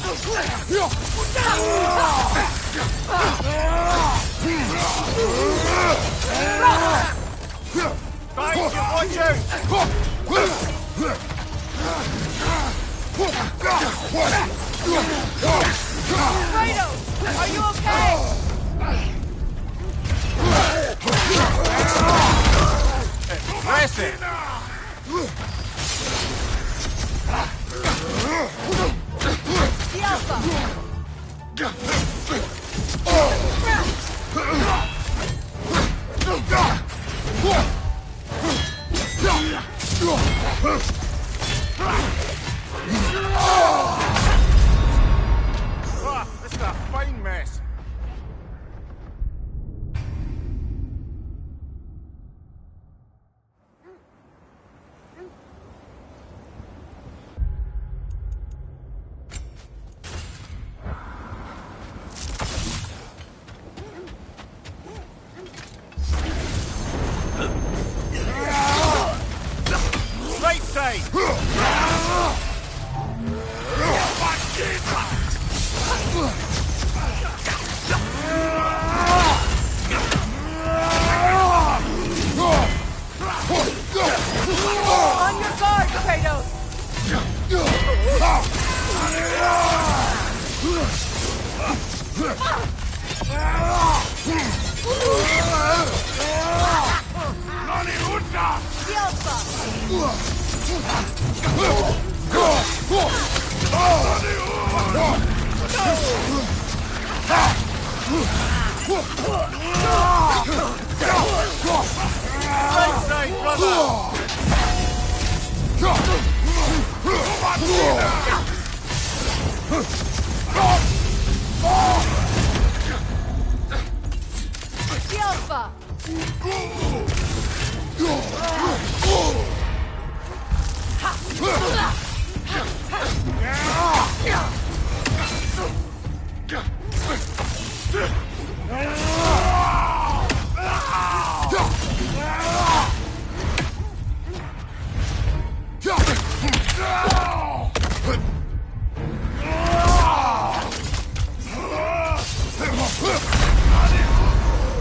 Speaker 16: Thank you, watch out!
Speaker 6: Kratos, are you okay?
Speaker 14: Impressive!
Speaker 6: The Alpha!
Speaker 14: This is a fine mess. Right side!
Speaker 6: On your guard, Kratos! The
Speaker 14: Right side, brother!
Speaker 6: The Alpha!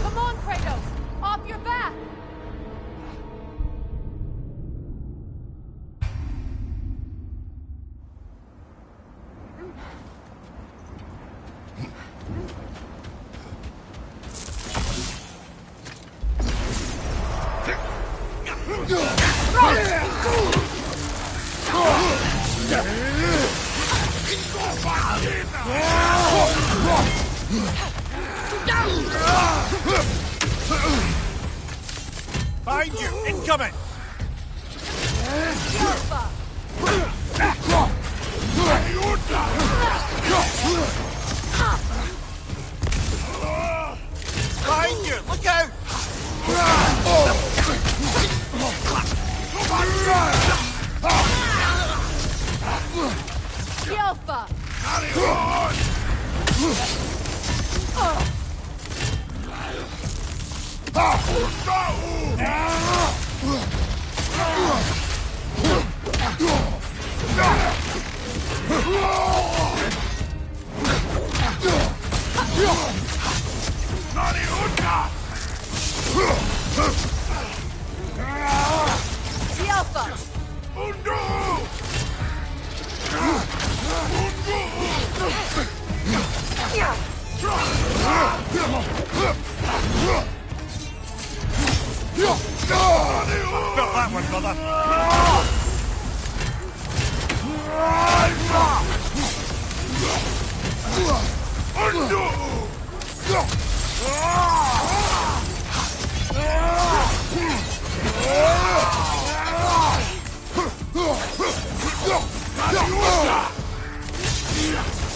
Speaker 6: Come on, Kratos! Off your back!
Speaker 14: Find you! Incoming!
Speaker 6: The Alpha!
Speaker 14: Find you! Look out!
Speaker 6: The Alpha! The Alpha!
Speaker 14: Felt that one, brother.
Speaker 6: The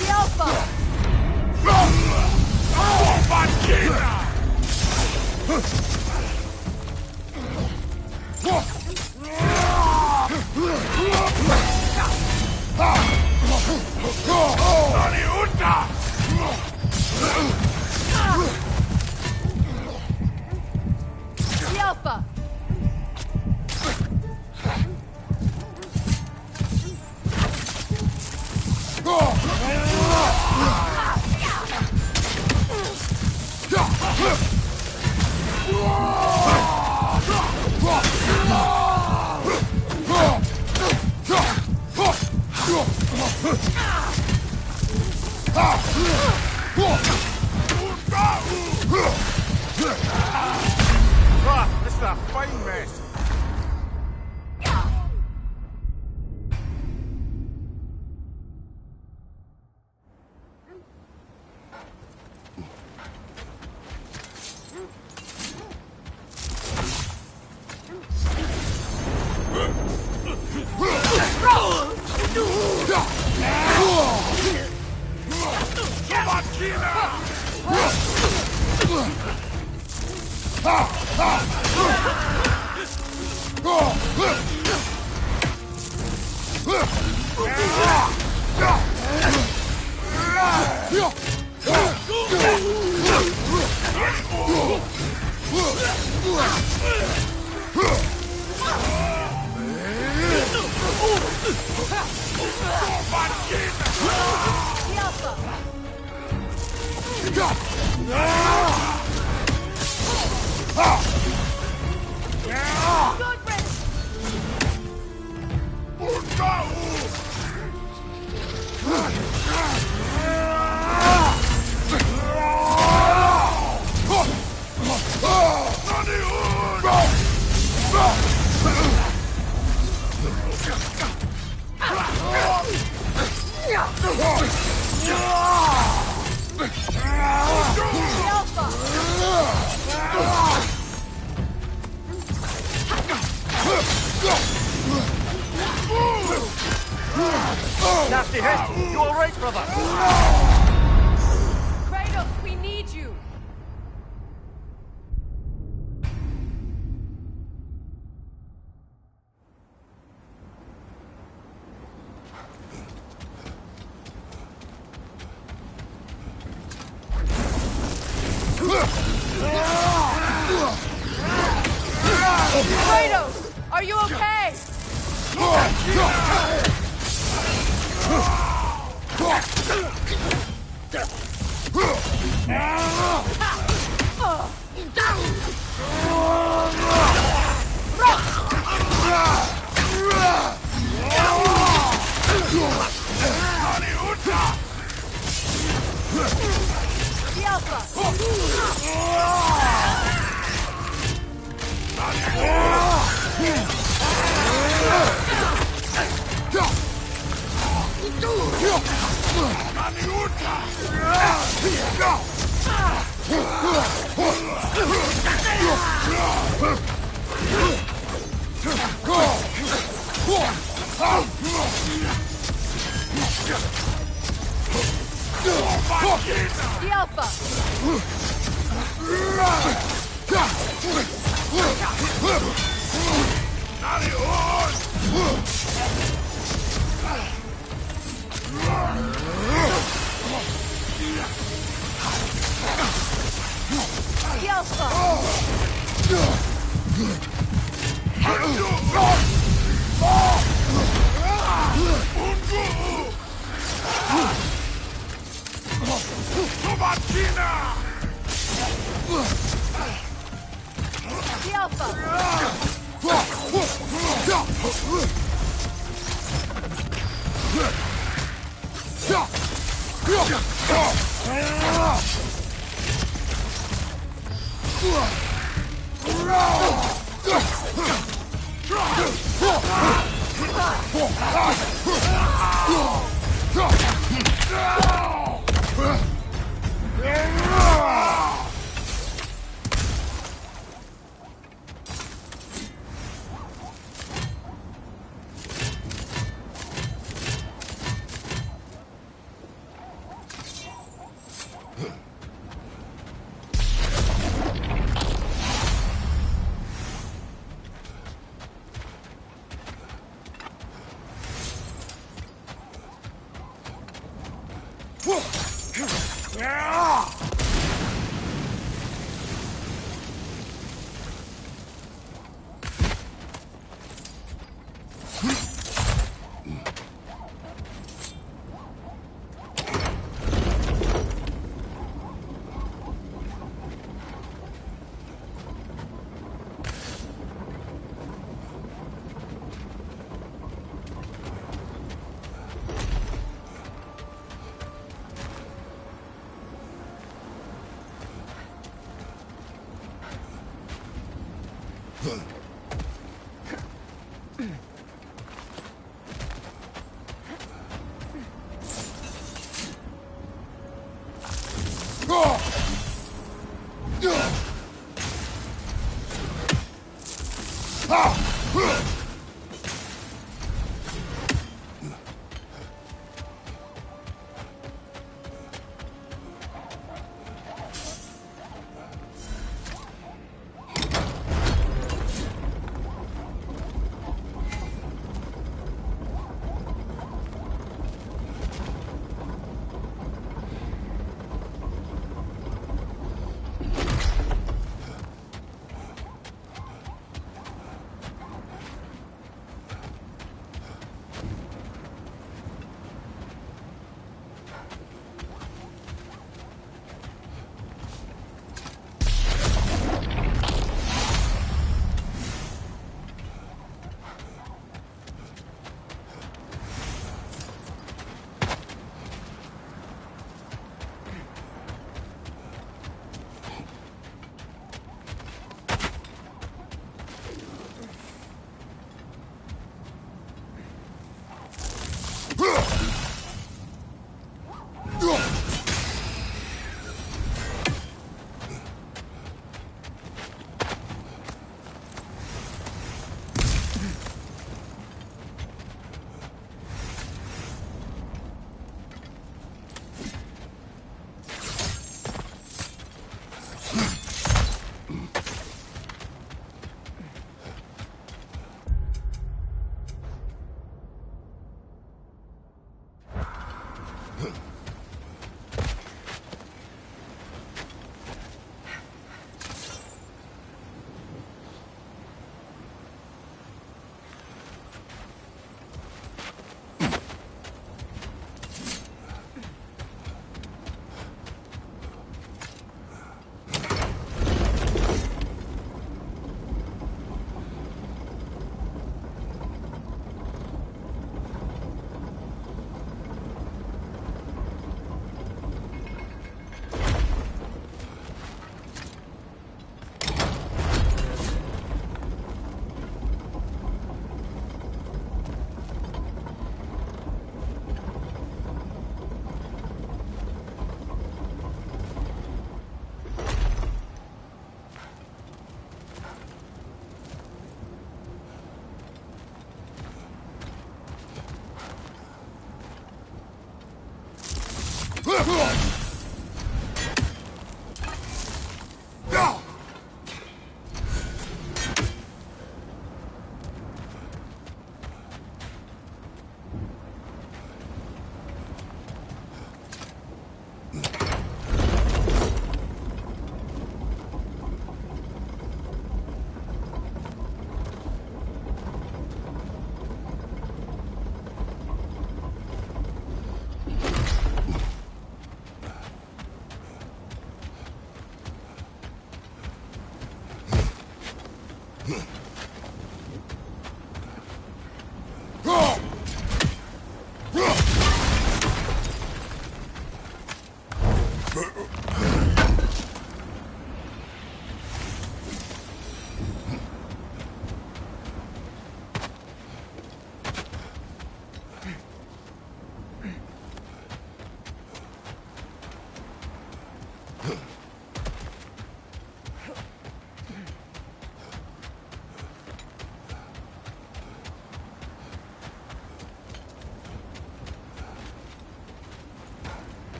Speaker 6: Alpha! The Alpha!
Speaker 14: This is a fine mess.
Speaker 3: Nasty hit! You alright, brother?
Speaker 6: Kratos, we need you! Kratos! Are you okay? The Alpha! The Alpha! The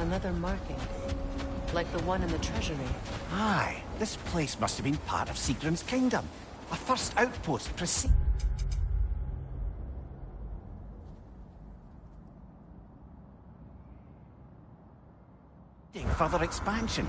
Speaker 11: Another marking. Like the one in the treasury.
Speaker 14: Aye, this place must have been part of Sigrun's kingdom. A first outpost preceding further expansion.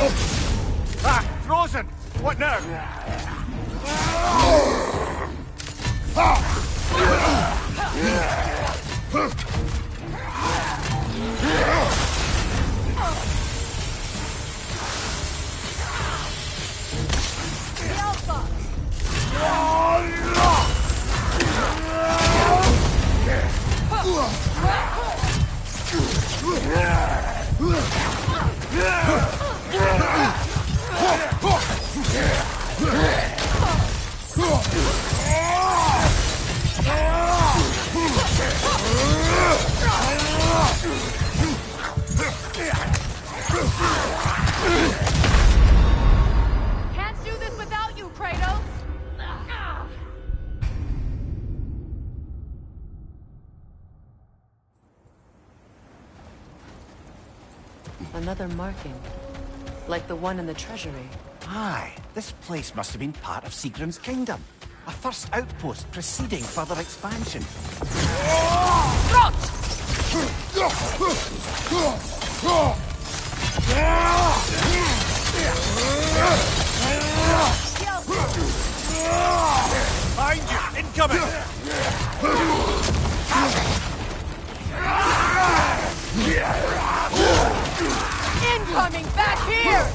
Speaker 14: Ah, frozen! What now?
Speaker 6: Can't do this without you, Kratos!
Speaker 11: Another marking. Like the one in the treasury.
Speaker 14: Aye, this place must have been part of Seagram's kingdom. A first outpost preceding further expansion. Behind you! Incoming!
Speaker 6: Incoming! Back here!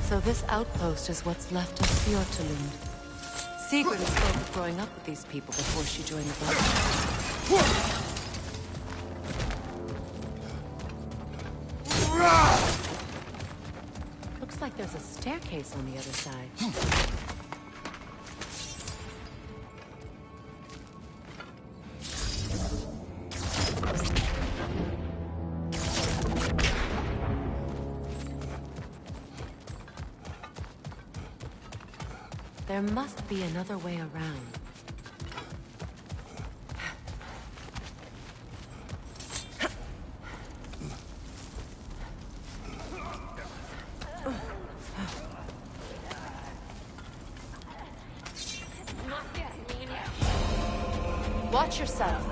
Speaker 11: So this outpost is what's left of Fjortulund. Sigrun spoke of growing up with these people before she joined the Brotherhood. Looks like there's a staircase on the other side. There must be another way around. Watch yourself.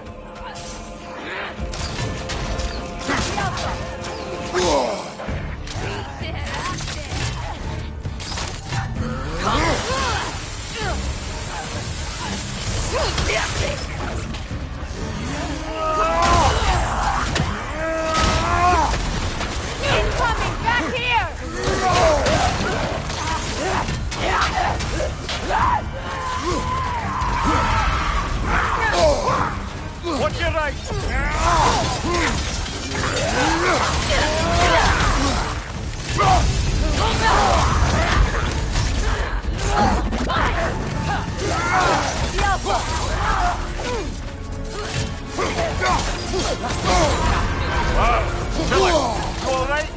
Speaker 6: Incoming! Back here!
Speaker 14: Watch your right! You all right?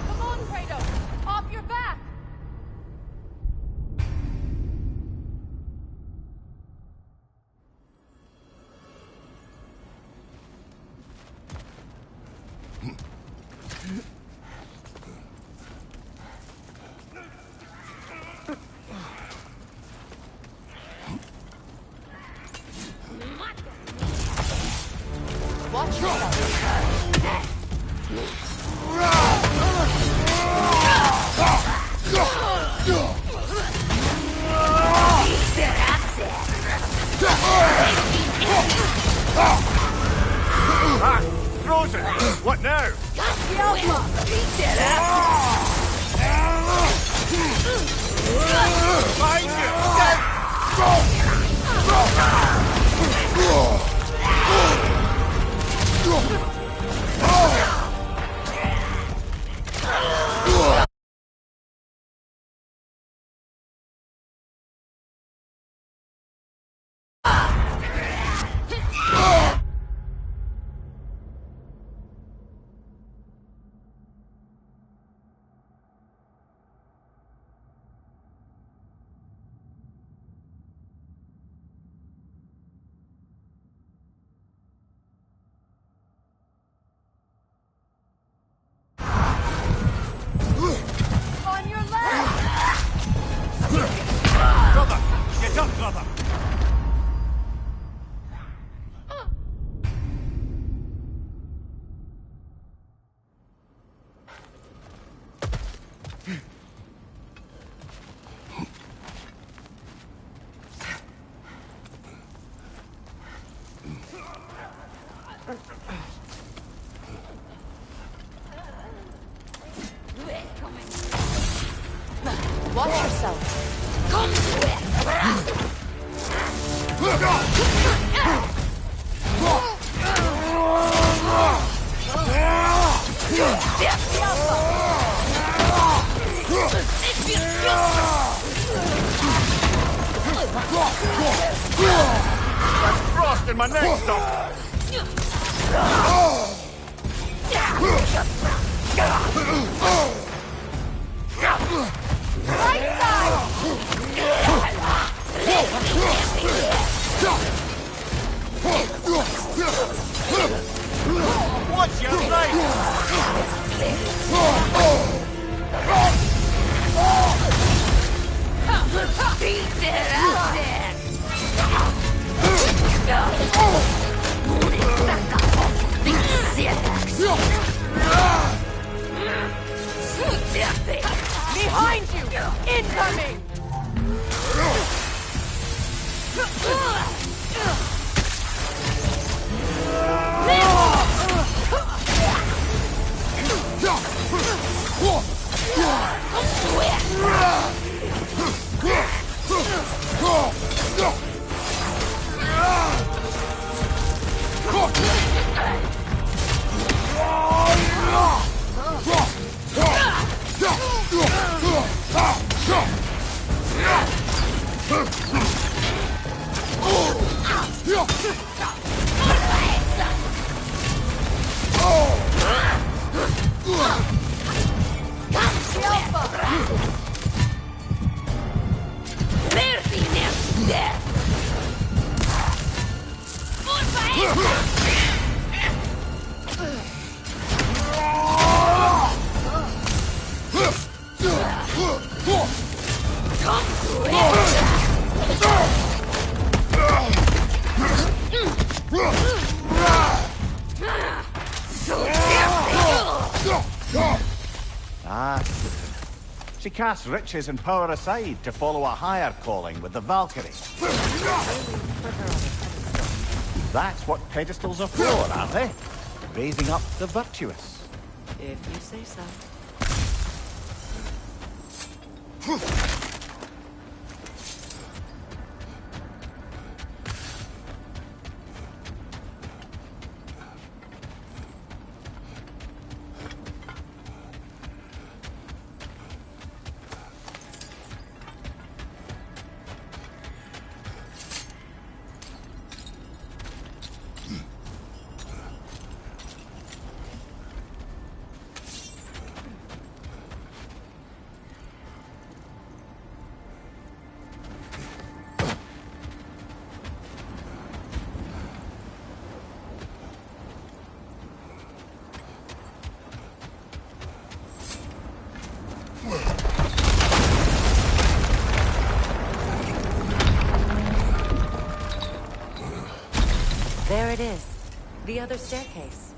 Speaker 6: Come on, Kratos! Off your back!
Speaker 14: What now?
Speaker 6: On your left!
Speaker 14: Brother! Get up, brother!
Speaker 11: Watch yourself. Come to
Speaker 14: That's frost in my neck, stop!
Speaker 6: Right side!
Speaker 14: Watch your right!
Speaker 6: Beat it out there! Behind you! Incoming!
Speaker 14: Ah, she casts riches and power aside to follow a higher calling with the Valkyrie. That's what pedestals are for, aren't they? Raising up the virtuous.
Speaker 11: If you say so. There it is. The other staircase.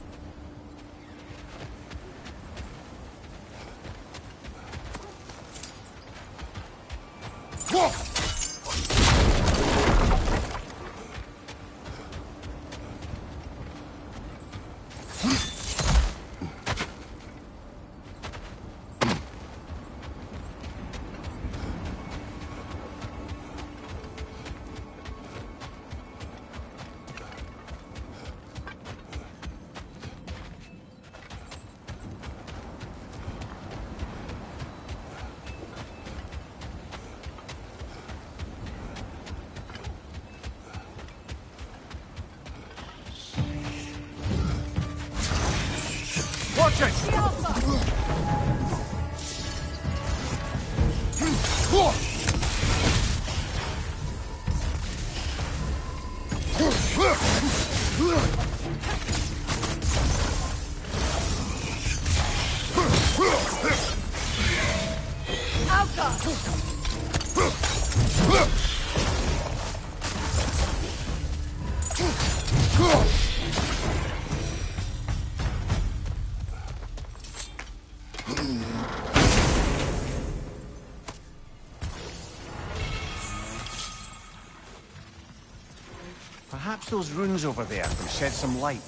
Speaker 14: Perhaps those runes over there can shed some light.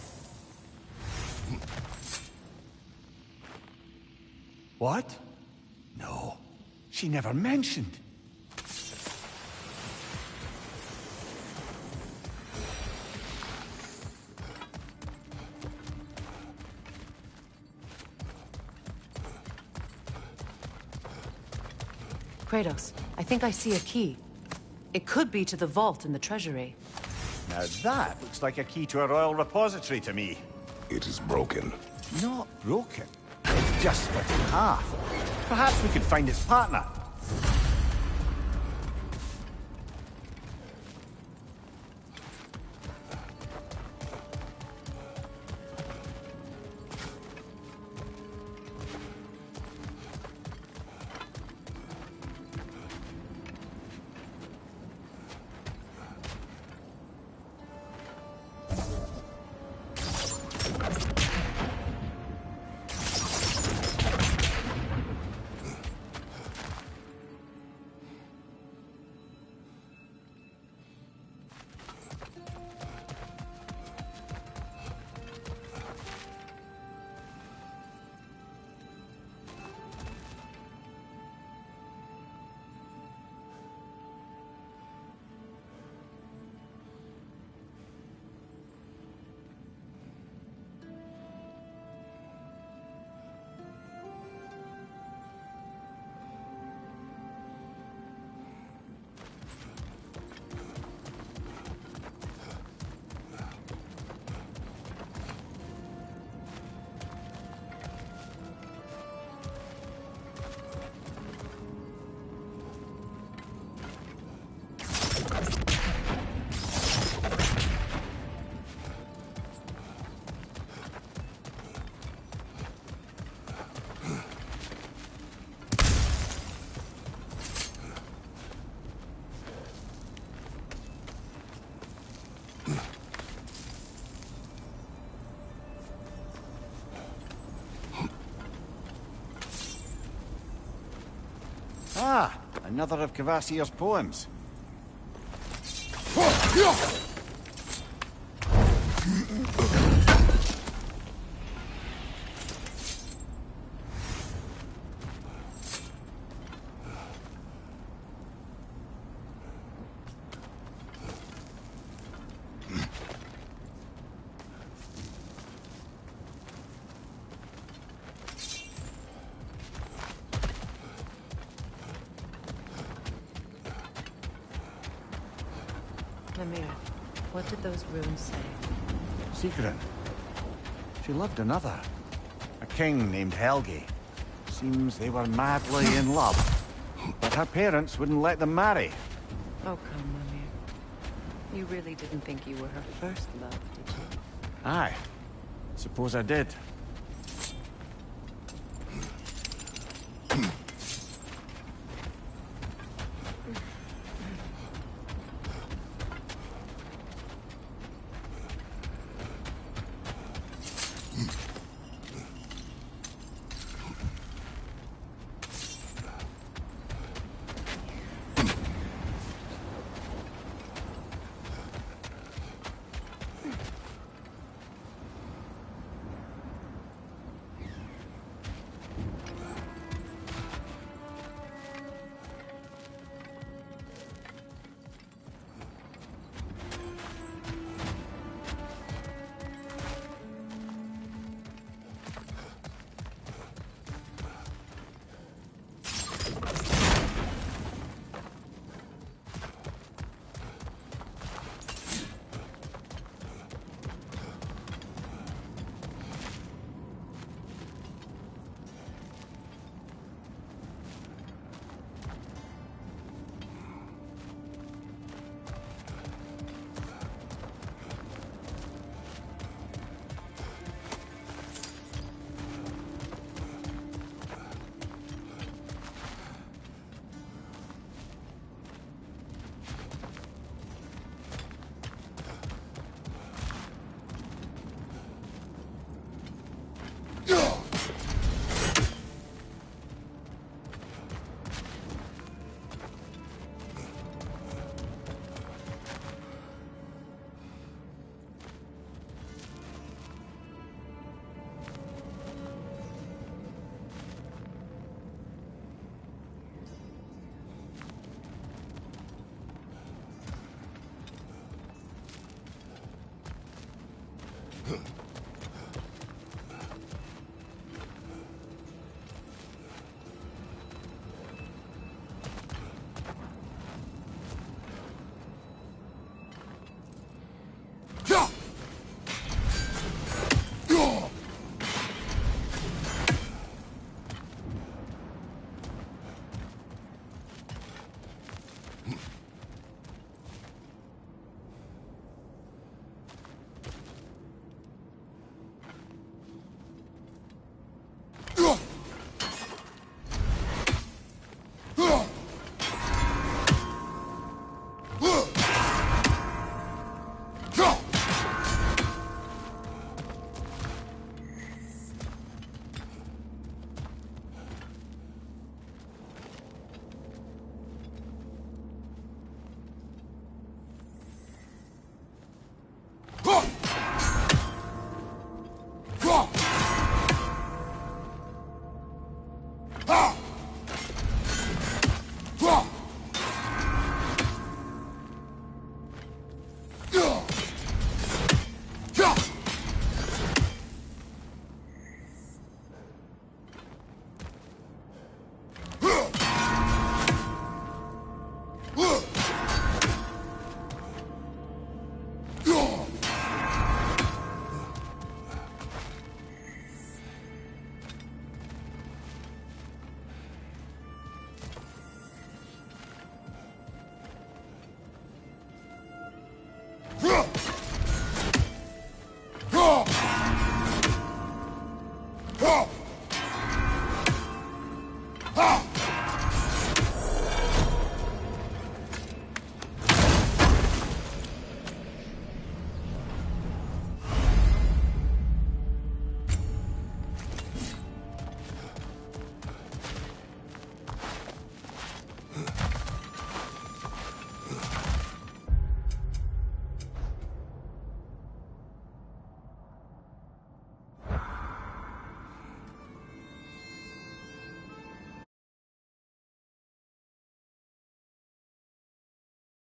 Speaker 14: What? No, she never mentioned.
Speaker 11: Kratos, I think I see a key. It could be to the vault in the treasury.
Speaker 14: Now that looks like a key to a royal repository to me.
Speaker 15: It is broken.
Speaker 14: Not broken. It's just split in half. Perhaps we could find its partner. Ah, another of Kvasir's poems.
Speaker 11: Mimir, what did those runes say?
Speaker 14: Sigrun. She loved another. A king named Helgi. Seems they were madly in love. But her parents wouldn't let them marry.
Speaker 11: Oh, come, Mimir. You really didn't think you were her first love, did you?
Speaker 14: Aye. Suppose I did.